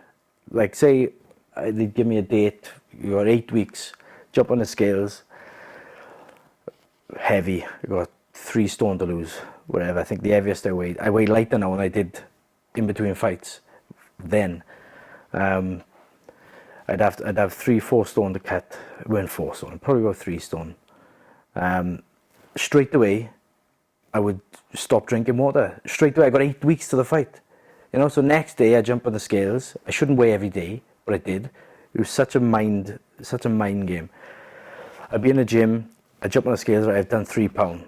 Like, say, they'd give me a date. You got 8 weeks. Jump on the scales. Heavy. I got 3 stone to lose. Whatever. I think the heaviest I weigh lighter now than I did in between fights. Then, I'd have 3-4 stone to cut. I weren't 4 stone. Probably about 3 stone. Straight away, I would stop drinking water. Straight away, I got 8 weeks to the fight. You know, so next day I jump on the scales. I shouldn't weigh every day, but I did. It was such a mind game. I'd be in the gym, I jump on the scales, I've done 3 pound.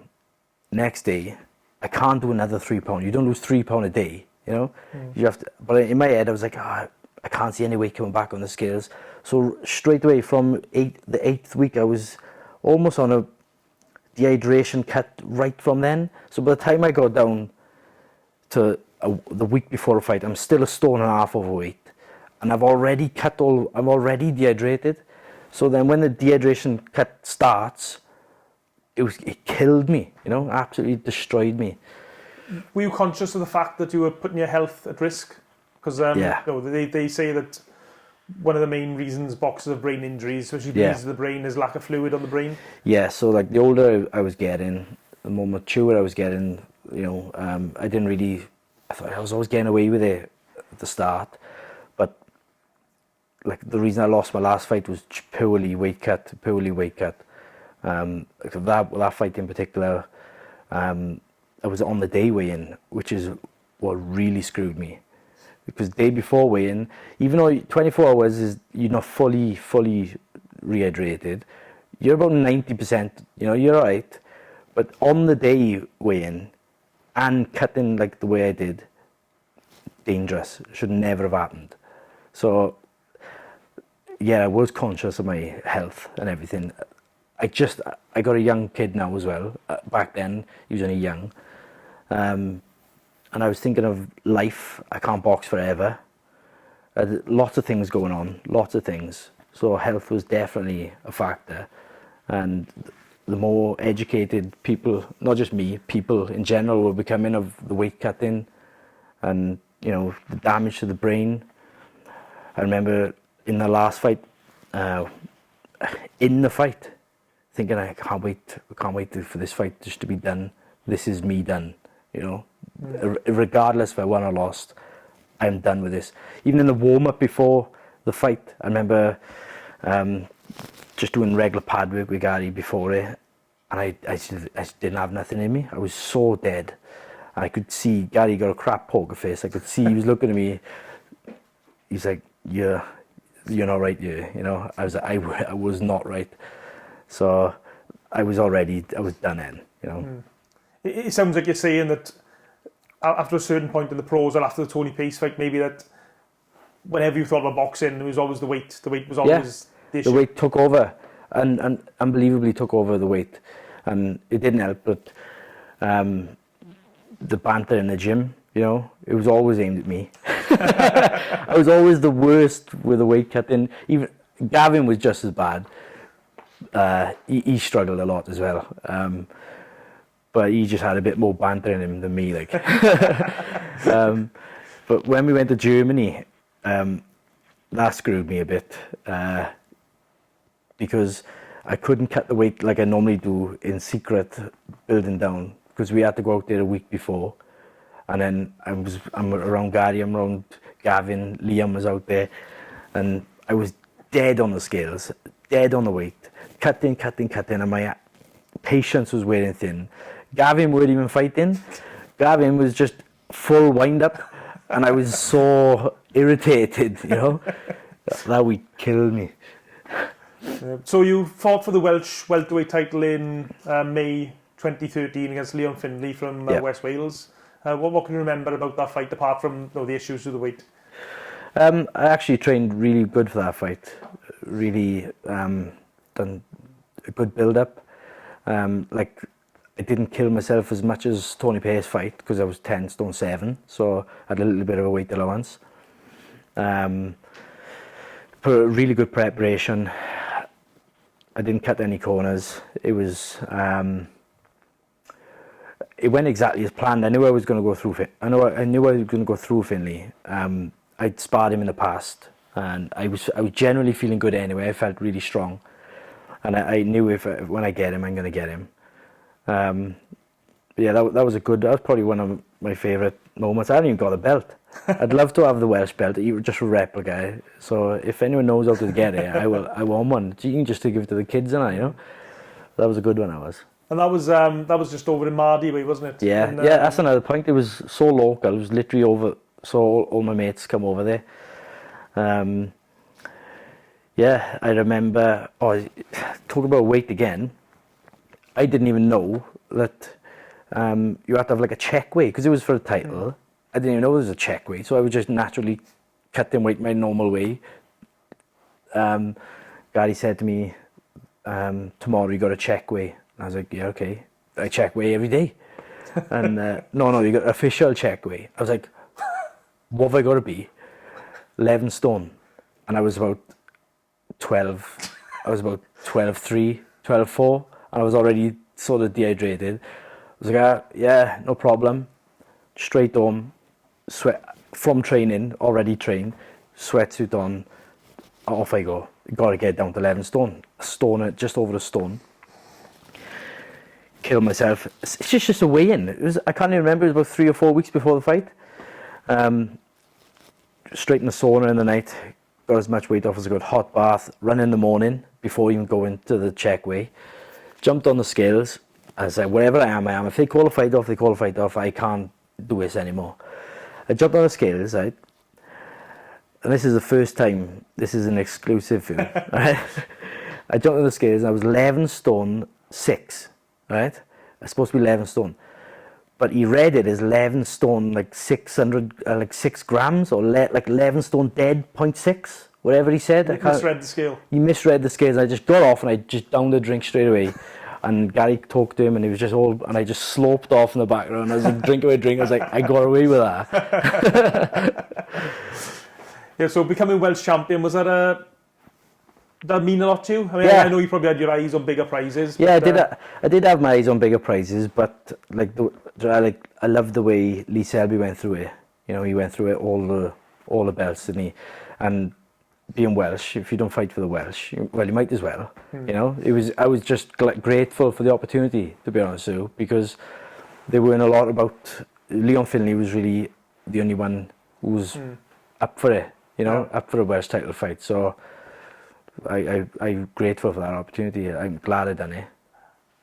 Next day, I can't do another 3 pound. You don't lose 3 pound a day, you know? You have to, but in my head, I was like, I can't see any weight coming back on the scales. So straight away from the 8th week, I was almost on a dehydration cut right from then. So by the time I got down to the week before a fight, I'm still 1.5 stone overweight, and I'm already dehydrated. So then when the dehydration cut starts, it killed me, you know, absolutely destroyed me. Were you conscious of the fact that you were putting your health at risk? Because Yeah. they say that one of the main reasons boxers have brain injuries, especially disease of the brain, is lack of fluid on the brain. Yeah, so like the older I was getting, the more mature I was getting, you know, I thought I was always getting away with it at the start, but like the reason I lost my last fight was purely weight cut. Like that fight in particular, I was on the day weigh-in, which is what really screwed me. Because day before weigh-in, even though 24 hours is you're not fully rehydrated, you're about 90%, you know, you're alright. But on the day weigh-in and cutting like the way I did, dangerous. Should never have happened. So yeah, I was conscious of my health and everything. I got a young kid now as well. Back then, he was only young. And I was thinking of life. I can't box forever. Lots of things going on, lots of things. So health was definitely a factor. And the more educated people, not just me, people in general were becoming of the weight cutting and, you know, the damage to the brain. I remember in the last fight, thinking I can't wait for this fight just to be done. This is me done, you know. Regardless if I won or lost, I'm done with this. Even in the warm-up before the fight, I remember just doing regular pad work with Gary before it, and I just didn't have nothing in me. I was so dead. And I could see Gary got a crap poker face. I could see he was looking at me. He's like, you're not right, you know. I was not right. So I was done in, you know. It sounds like you're saying that after a certain point in the pros, or after the Tony Pace fight, maybe that whenever you thought about boxing, it was always the weight. The weight was always the issue. The weight took over, and unbelievably took over the weight, and it didn't help. But the banter in the gym, you know, it was always aimed at me. I was always the worst with the weight cutting. Even Gavin was just as bad. He struggled a lot as well. But he just had a bit more banter in him than me, like. But when we went to Germany, that screwed me a bit, because I couldn't cut the weight like I normally do in secret, building down, because we had to go out there a week before, and then I'm around Gary, I'm around Gavin, Liam was out there, and I was dead on the scales, dead on the weight, cutting, and my patience was wearing thin. Gavin weren't even fighting. Gavin was just full wind-up, and I was so irritated, you know. That would kill me. So you fought for the Welsh welterweight title in May 2013 against Leon Findlay from West Wales. What can you remember about that fight, apart from the issues with the weight? I actually trained really good for that fight. Really done a good build-up. Like, I didn't kill myself as much as Tony Pace's fight because I was 10 stone 7, so I had a little bit of a weight allowance. But really good preparation. I didn't cut any corners. It was it went exactly as planned. I knew I was going to go through it. I knew I was going to go through Finlay. I'd sparred him in the past, and I was generally feeling good anyway. I felt really strong, and I knew when I get him, I'm going to get him. Yeah, that was probably one of my favourite moments. I haven't even got a belt. I'd love to have the Welsh belt, just a replica. So if anyone knows how to get it, I want one. You can just give it to the kids, and you know, that was a good one. And that was just over in Mardy way, wasn't it? Yeah, yeah. That's another point. It was so local. It was literally over. So all my mates come over there. Yeah, I remember. Talk about weight again. I didn't even know that you had to have like a check weight because it was for a title. I didn't even know there was a check weight, so I would just naturally cut in weight my normal way. Gary said to me, tomorrow you got a check weight. I was like, yeah, okay. I check weight every day. And no, you got official check weight. I was like, what have I got to be? 11 stone. And I was about 12. I was about 12.3, 12.4. And I was already sort of dehydrated. I was like, yeah, no problem. Straight home, sweat from training, already trained, sweatsuit on, off I go. Got to get down to 11 stone. A stone, just over a stone. Killed myself. It's just a weigh-in. I can't even remember. It was about 3 or 4 weeks before the fight. Straight in the sauna in the night. Got as much weight off as I could. Hot bath. Run in the morning before even going to the check weigh. Jumped on the scales. I said, wherever I am, I am. If they call a fight off, they call a fight off. I can't do this anymore. I jumped on the scales, right? And this is the first time, this is an exclusive film, right? I jumped on the scales and I was 11 stone 6, right? It's supposed to be 11 stone. But he read it as 11 stone, like 600, like 6 grams, or like 11 stone dead, 0.6, whatever he said. He misread the scale. He misread the scales. I just got off and I just downed the drink straight away. And Gary talked to him and he was just all, and I just sloped off in the background. I was like, drink away, drink. I was like, I got away with that. Yeah, so becoming Welsh champion, was that that mean a lot to you? I mean, Yeah. I know you probably had your eyes on bigger prizes. Yeah, but, I did have my eyes on bigger prizes, but like I love the way Lee Selby went through it. You know, he went through it all the belts, didn't he? And being Welsh, if you don't fight for the Welsh, well, you might as well. You know, I was just grateful for the opportunity, to be honest with you, because there weren't a lot about. Leon Finlay was really the only one who was up for it. You know, up for a Welsh title fight. So I'm grateful for that opportunity. I'm glad I done it.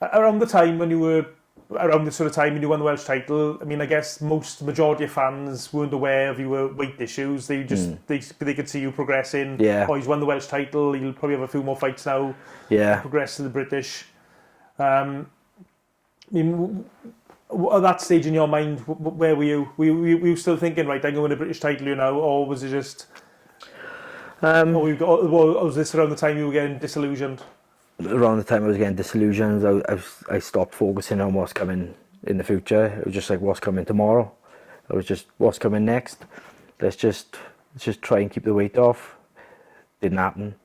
Around the time when you were, around the sort of time when you won the Welsh title, I mean, I guess majority of fans weren't aware of your weight issues. They just, they could see you progressing. Yeah. Oh, he's won the Welsh title, he'll probably have a few more fights now. Yeah. Progress to the British. I mean, at that stage in your mind, where were you? Were you still thinking, right, I'm going to win a British title here now, or was it just... or was this around the time you were getting disillusioned? Around the time I was getting disillusioned, I stopped focusing on what's coming in the future. It was just like, what's coming tomorrow? It was just, what's coming next? Let's just try and keep the weight off. Didn't happen.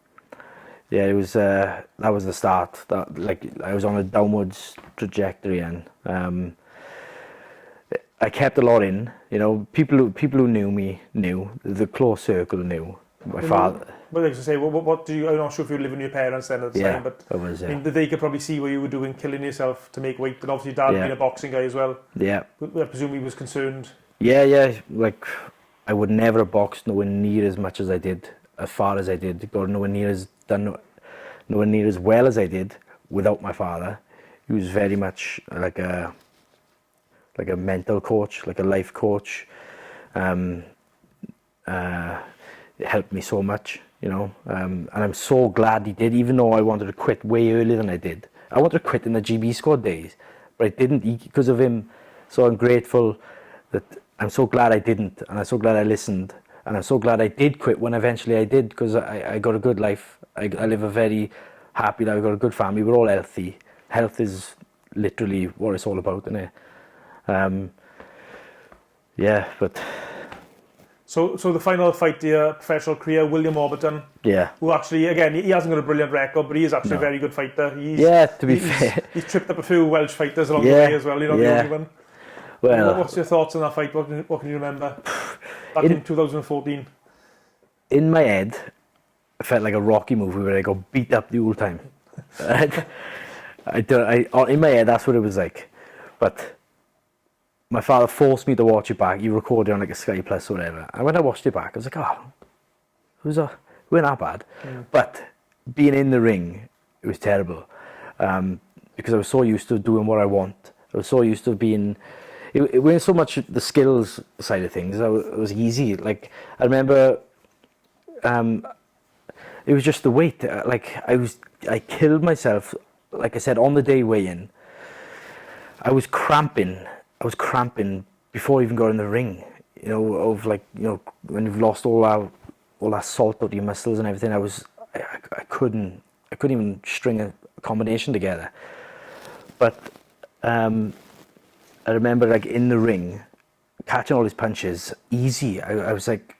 Yeah, it was that was the start. That, like, I was on a downwards trajectory, and I kept a lot in. You know, people who knew me knew. The close circle knew. My father. But like I say, what do you? I'm not sure if you were living with your parents then at the time, but I was. Yeah. I mean, they could probably see what you were doing, killing yourself to make weight. And obviously, Dad being a boxing guy as well. Yeah. I presume he was concerned. Yeah. Like, I would never have boxed nowhere near as much as I did, as far as I did. Got nowhere near as well as I did without my father. He was very much like a mental coach, like a life coach. It helped me so much, you know, and I'm so glad he did, even though I wanted to quit way earlier than I did. I wanted to quit in the GB squad days, but I didn't because of him. So I'm grateful that I'm so glad I didn't, and I'm so glad I listened, and I'm so glad I did quit when eventually I did, because I got a good life. I live a very happy life. I got a good family. We're all healthy. Health is literally what it's all about, isn't it? Yeah, but... So the final fight to your professional career, William Orberton. Yeah. Who actually, again, he hasn't got a brilliant record, but he is actually a very good fighter. To be fair. He's tripped up a few Welsh fighters along the way as well. You're not the only one. Well, what's your thoughts on that fight? What can you remember? Back in 2014. In my head, I felt like a Rocky movie where I got beat up the whole time. In my head, that's what it was like. But my father forced me to watch it back. He recorded on like a Sky Plus or whatever. And when I watched it back, I was like, we weren't that bad. Yeah. But being in the ring, it was terrible. Because I was so used to doing what I want. I was so used to being... It wasn't so much the skills side of things. It was easy. Like, I remember... it was just the weight. I killed myself, like I said, on the day weigh-in. I was cramping before I even got in the ring. You know, when you've lost all that salt out of your muscles and everything, I couldn't even string a combination together. But I remember, like, in the ring, catching all his punches, easy. I was like,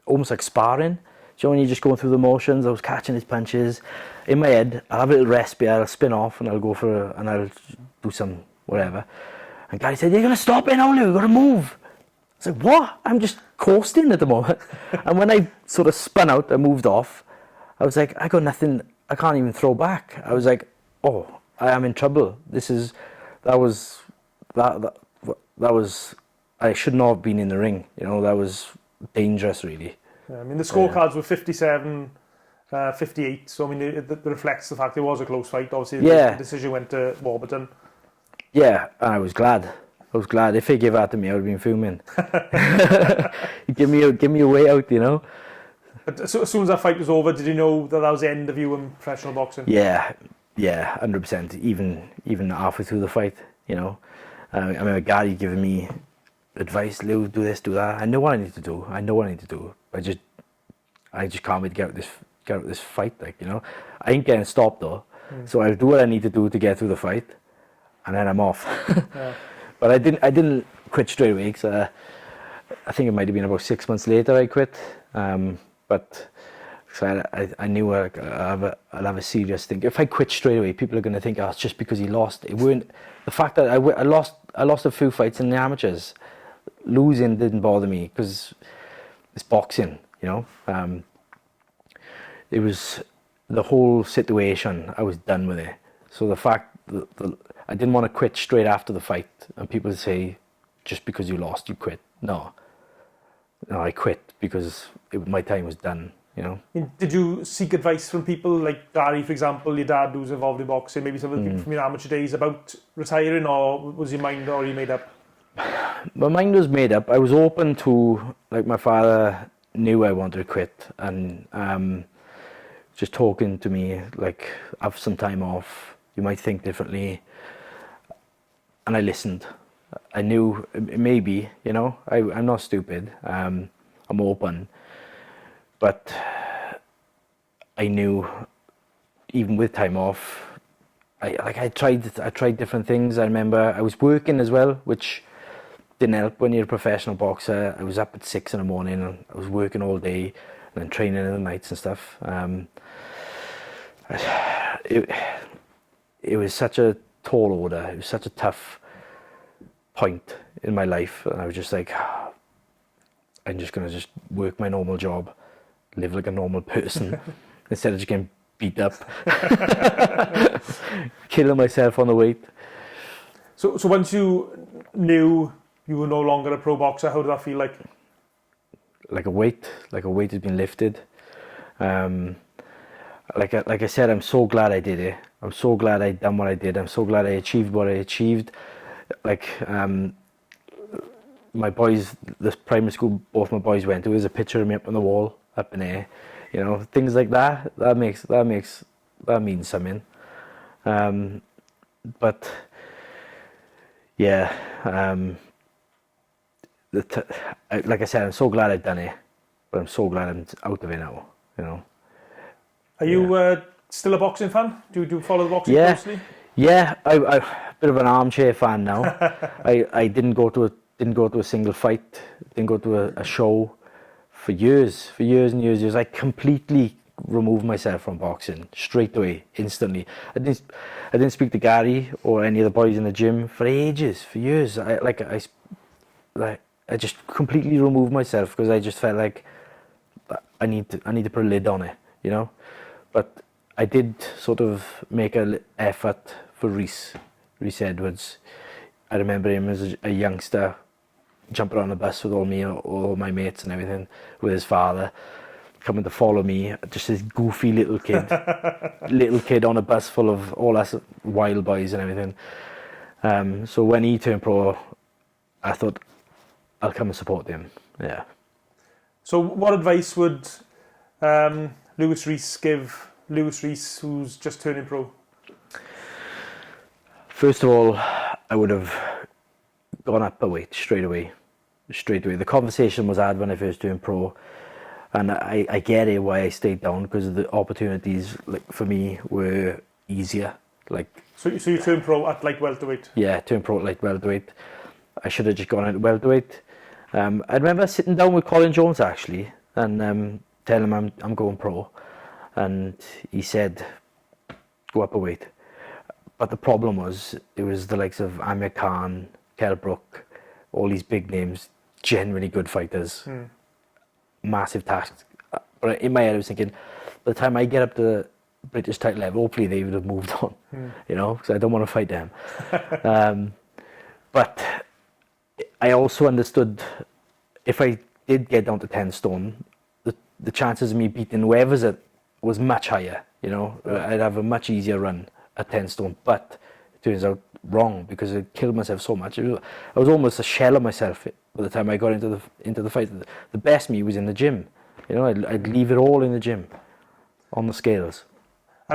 almost like sparring. Do you know when you're just going through the motions? I was catching his punches. In my head, I'll have a little respite, I'll spin off and I'll go and I'll do some whatever. And Gary said, "You're going to stop it now, Lou, you've got to move." I was like, "What? I'm just coasting at the moment." And when I sort of spun out, I moved off. I was like, I got nothing. I can't even throw back. I was like, oh, I am in trouble. That was. I should not have been in the ring. You know, that was dangerous, really. Yeah, I mean, the scorecards were 57, 58. So I mean, it reflects the fact it was a close fight. Obviously, the decision went to Warburton. Yeah, and I was glad. If he gave that to me, I would have been fuming. give me a way out, you know. But so, as soon as that fight was over, did you know that was the end of you in professional boxing? Yeah, 100%. Even halfway through the fight, you know. I remember Gary giving me advice, Lou, do this, do that. I know what I need to do. I just can't wait to get out this fight, like, you know. I ain't getting stopped though. So I'll do what I need to do to get through the fight, and then I'm off. Yeah. But I didn't quit straight away, because I think it might have been about 6 months later I quit. But so I knew I'll have a serious thing. If I quit straight away, people are going to think, oh, it's just because he lost. It weren't the fact that I lost a few fights in the amateurs. Losing didn't bother me because it's boxing, you know. It was the whole situation. I was done with it. So the fact that I didn't want to quit straight after the fight, and people say, just because you lost, you quit. No, I quit because my time was done. You know. I mean, did you seek advice from people like Gary, for example, your dad who's involved in boxing, maybe some of the people from your amateur days about retiring, or was your mind already made up? My mind was made up. I was open to, like, my father knew I wanted to quit, and just talking to me, like, have some time off, you might think differently, and I listened. I knew maybe, you know, I'm not stupid, I'm open, but I knew even with time off, I tried different things. I remember I was working as well, which didn't help when you're a professional boxer. I was up at 6 a.m. and I was working all day and then training in the nights and stuff. It was such a tall order. It was such a tough point in my life, and I was just like, I'm just gonna work my normal job, live like a normal person instead of just getting beat up, killing myself on the weight. So once you knew you were no longer a pro boxer, how did that feel like? Like a weight has been lifted. Like I said, I'm so glad I did it. I'm so glad I done what I did. I'm so glad I achieved what I achieved. Like, my boys, the primary school both my boys went to, there's a picture of me up on the wall, up in there. You know, things like that. That means something. But yeah, like I said, I'm so glad I've done it, but I'm so glad I'm out of it now. You know. Are you still a boxing fan? Do you follow the boxing closely? Yeah, I'm a bit of an armchair fan now. I didn't go to a single fight, didn't go to a show for years and years. I completely removed myself from boxing straight away, instantly. I didn't speak to Gary or any of the boys in the gym for ages, for years. I just completely removed myself because I just felt like I need to put a lid on it, you know. But I did sort of make an effort for Reese Edwards. I remember him as a youngster jumping on a bus with all my mates and everything, with his father, coming to follow me, just this goofy little kid on a bus full of all us wild boys and everything. So when he turned pro, I thought, I'll come and support him. Yeah. So what advice would Lewis Rees give Lewis Rees, who's just turning pro? First of all, I would have gone up a weight straight away. The conversation was had when I first turned pro, and I get it why I stayed down, because the opportunities, like, for me were easier. Like, so you turned pro at light welterweight? Yeah, turned pro at light welterweight. I should have just gone at welterweight. I remember sitting down with Colin Jones actually, and telling him I'm going pro, and he said, go up a weight. But the problem was, it was the likes of Amir Khan, Kell Brook, all these big names, genuinely good fighters, massive task. But in my head I was thinking, by the time I get up to the British title level, hopefully they would have moved on, you know, because I don't want to fight them. But I also understood if I did get down to 10 stone, the chances of me beating whoever's it was much higher, you know. I'd have a much easier run at 10 stone, but it turns out wrong because I killed myself so much. I was almost a shell of myself by the time I got into the fight. The best me was in the gym, you know. I'd leave it all in the gym, on the scales.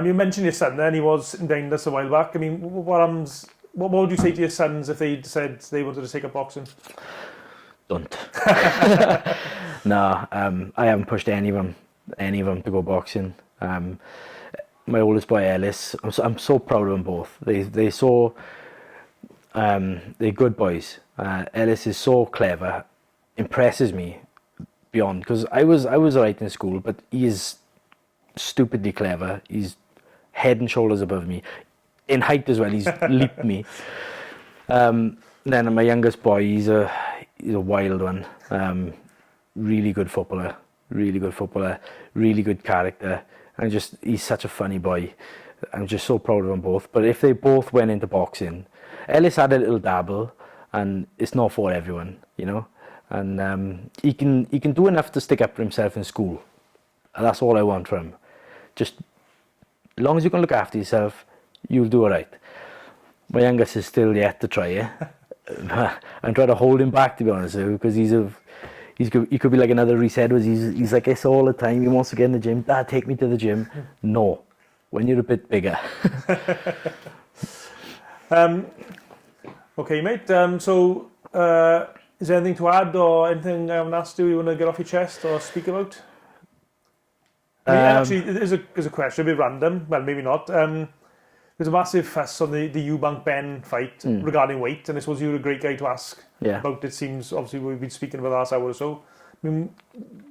You mentioned your son there, and he was in Dindus a while back. I mean, what would you say to your sons if they said they wanted to take up boxing? Don't. No, I haven't pushed any of them to go boxing. My oldest boy Ellis, I'm so proud of them both. They're good boys. Ellis is so clever, impresses me beyond, because I was alright in school, but he is stupidly clever. He's head and shoulders above me. In height as well, he's leaped me. Then my youngest boy, he's a wild one. Really good footballer, really good character, and he's such a funny boy. I'm just so proud of them both. But if they both went into boxing, Ellis had a little dabble, and it's not for everyone, you know. And he can do enough to stick up for himself in school, and that's all I want from him. Just as long as you can look after yourself, you'll do alright. My youngest is still yet to try it. I'm trying to hold him back, to be honest with you, because he could be like another Reese Edwards. He's like this all the time. He wants to get in the gym. Dad, take me to the gym. No, when you're a bit bigger. Okay, mate. So, is there anything to add or anything I haven't asked you want to get off your chest or speak about? Actually, there's a question, a bit random. Well, maybe not. There's a massive fuss on the Eubank Ben fight regarding weight, and I suppose you're a great guy to ask about it. Seems obviously we've been speaking about the last hour or so. I mean,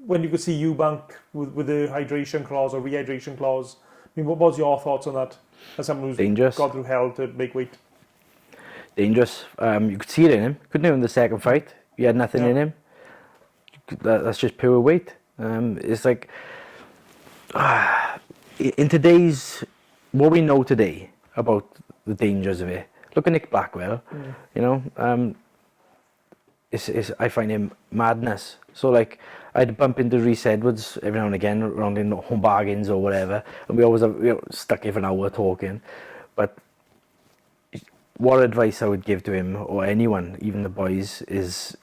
when you could see Eubank with the hydration clause or rehydration clause, I mean, what was your thoughts on that as someone who's dangerous, gone through hell to make weight? Dangerous. You could see it in him. Couldn't in the second fight. He had nothing in him. That's just pure weight. It's like in today's, what we know today about the dangers of it. Look at Nick Blackwell, you know. I find him madness. So like, I'd bump into Reese Edwards every now and again around in home bargains or whatever, and we always stuck here for an hour talking. But what advice I would give to him or anyone, even the boys, is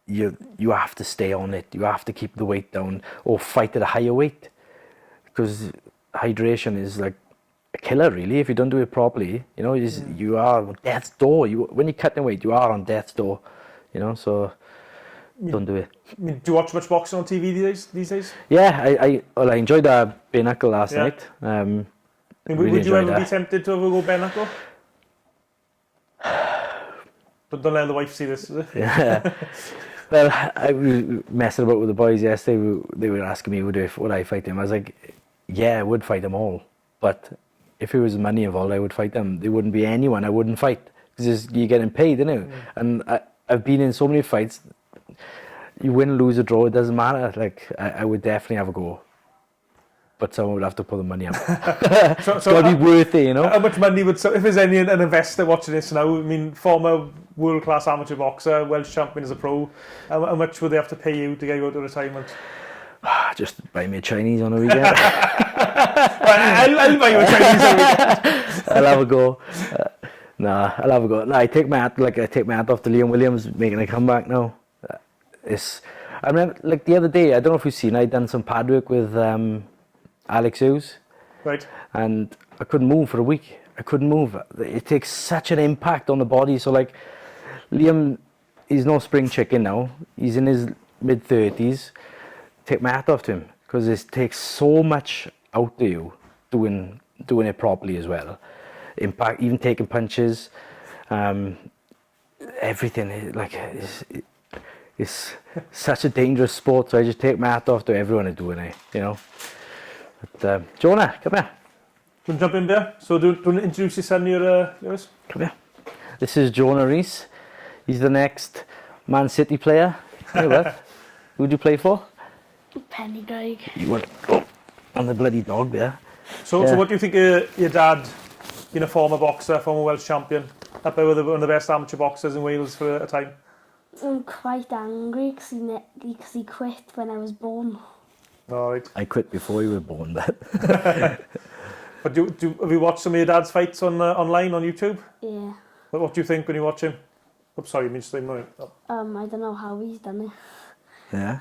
you have to stay on it. You have to keep the weight down or fight at a higher weight, because hydration is like a killer, really. If you don't do it properly, you know, you are on death's door. When you're cutting weight, you are on death's door, you know. So don't do it. I mean, do you watch much boxing on TV these days? Yeah, I enjoyed that bare knuckle last night. Would Really you ever that. be tempted to ever go bare knuckle? But don't let the wife see this. Yeah. Well, I was messing about with the boys yesterday. They were asking me would I fight him. I was like, yeah, I would fight them all. But if there was money involved, I would fight them. There wouldn't be anyone I wouldn't fight, because you're getting paid, isn't it? And I've been in so many fights. You win, lose, or draw, it doesn't matter. Like, I would definitely have a go. But someone would have to put the money up. So it's got to be worth it, you know. How much money would, if there's an investor watching this now, I mean, former world-class amateur boxer, Welsh champion as a pro, how much would they have to pay you to get you out of retirement? Just buy me a Chinese on a weekend. I'll buy you a Chinese on a weekend. I'll have a go. I'll have a go. I take my hat off to Liam Williams making a comeback now. I remember, like the other day, I don't know if you've seen, I'd done some pad work with Alex Hughes. Right. And I couldn't move for a week. I couldn't move. It takes such an impact on the body. So like, Liam, he's no spring chicken now. He's in his mid-30s. Take my hat off to him, because it takes so much out of you doing it properly as well. Impact, even taking punches, everything. Like, it's such a dangerous sport. So I just take my hat off to everyone who's doing it, you know. But, Jonah, come here. Do you want to jump in there? So do you want to introduce your son here, Lewis? Come here. This is Jonah REES. He's the next Man City player. Hey, what? Who'd you play for? Penny Greg. You want? Oh, And the bloody dog there. So what do you think of your dad being a former boxer, former Welsh champion, up there with one of the best amateur boxers in Wales for a time? I'm quite angry because he quit when I was born. All right. I quit before you were born, but But have you watched some of your dad's fights on online on YouTube? Yeah. What do you think when you watch him? Oh, sorry, you mean no. I don't know how he's done it. yeah.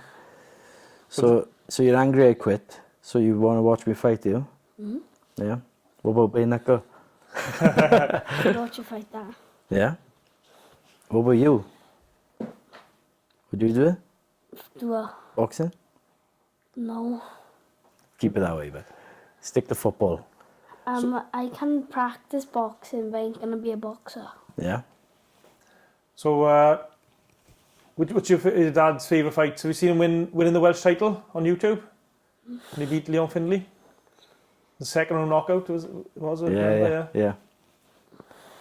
So you're angry I quit. So you want to watch me fight, do you? Mm-hmm. Yeah. What about bare knuckle? Watch you fight that. Yeah. What about you? Would you do it? Do a Boxing? no. Keep it that way, but stick to football. I can practice boxing, but I ain't gonna be a boxer. Yeah. So, what's your dad's favourite fights? Have you seen him winning the Welsh title on YouTube? And he beat Leon Findlay? The second round knockout, was it? Yeah.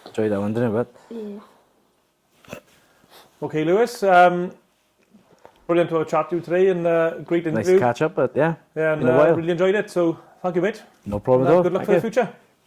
Enjoyed that one, didn't it? But Yeah. Okay, Lewis. Brilliant to have a chat to you today, and great nice interview. to catch up, but yeah. Yeah, and in a while. really enjoyed it. So thank you, mate. No problem And, at all. good luck Thank for you. the future.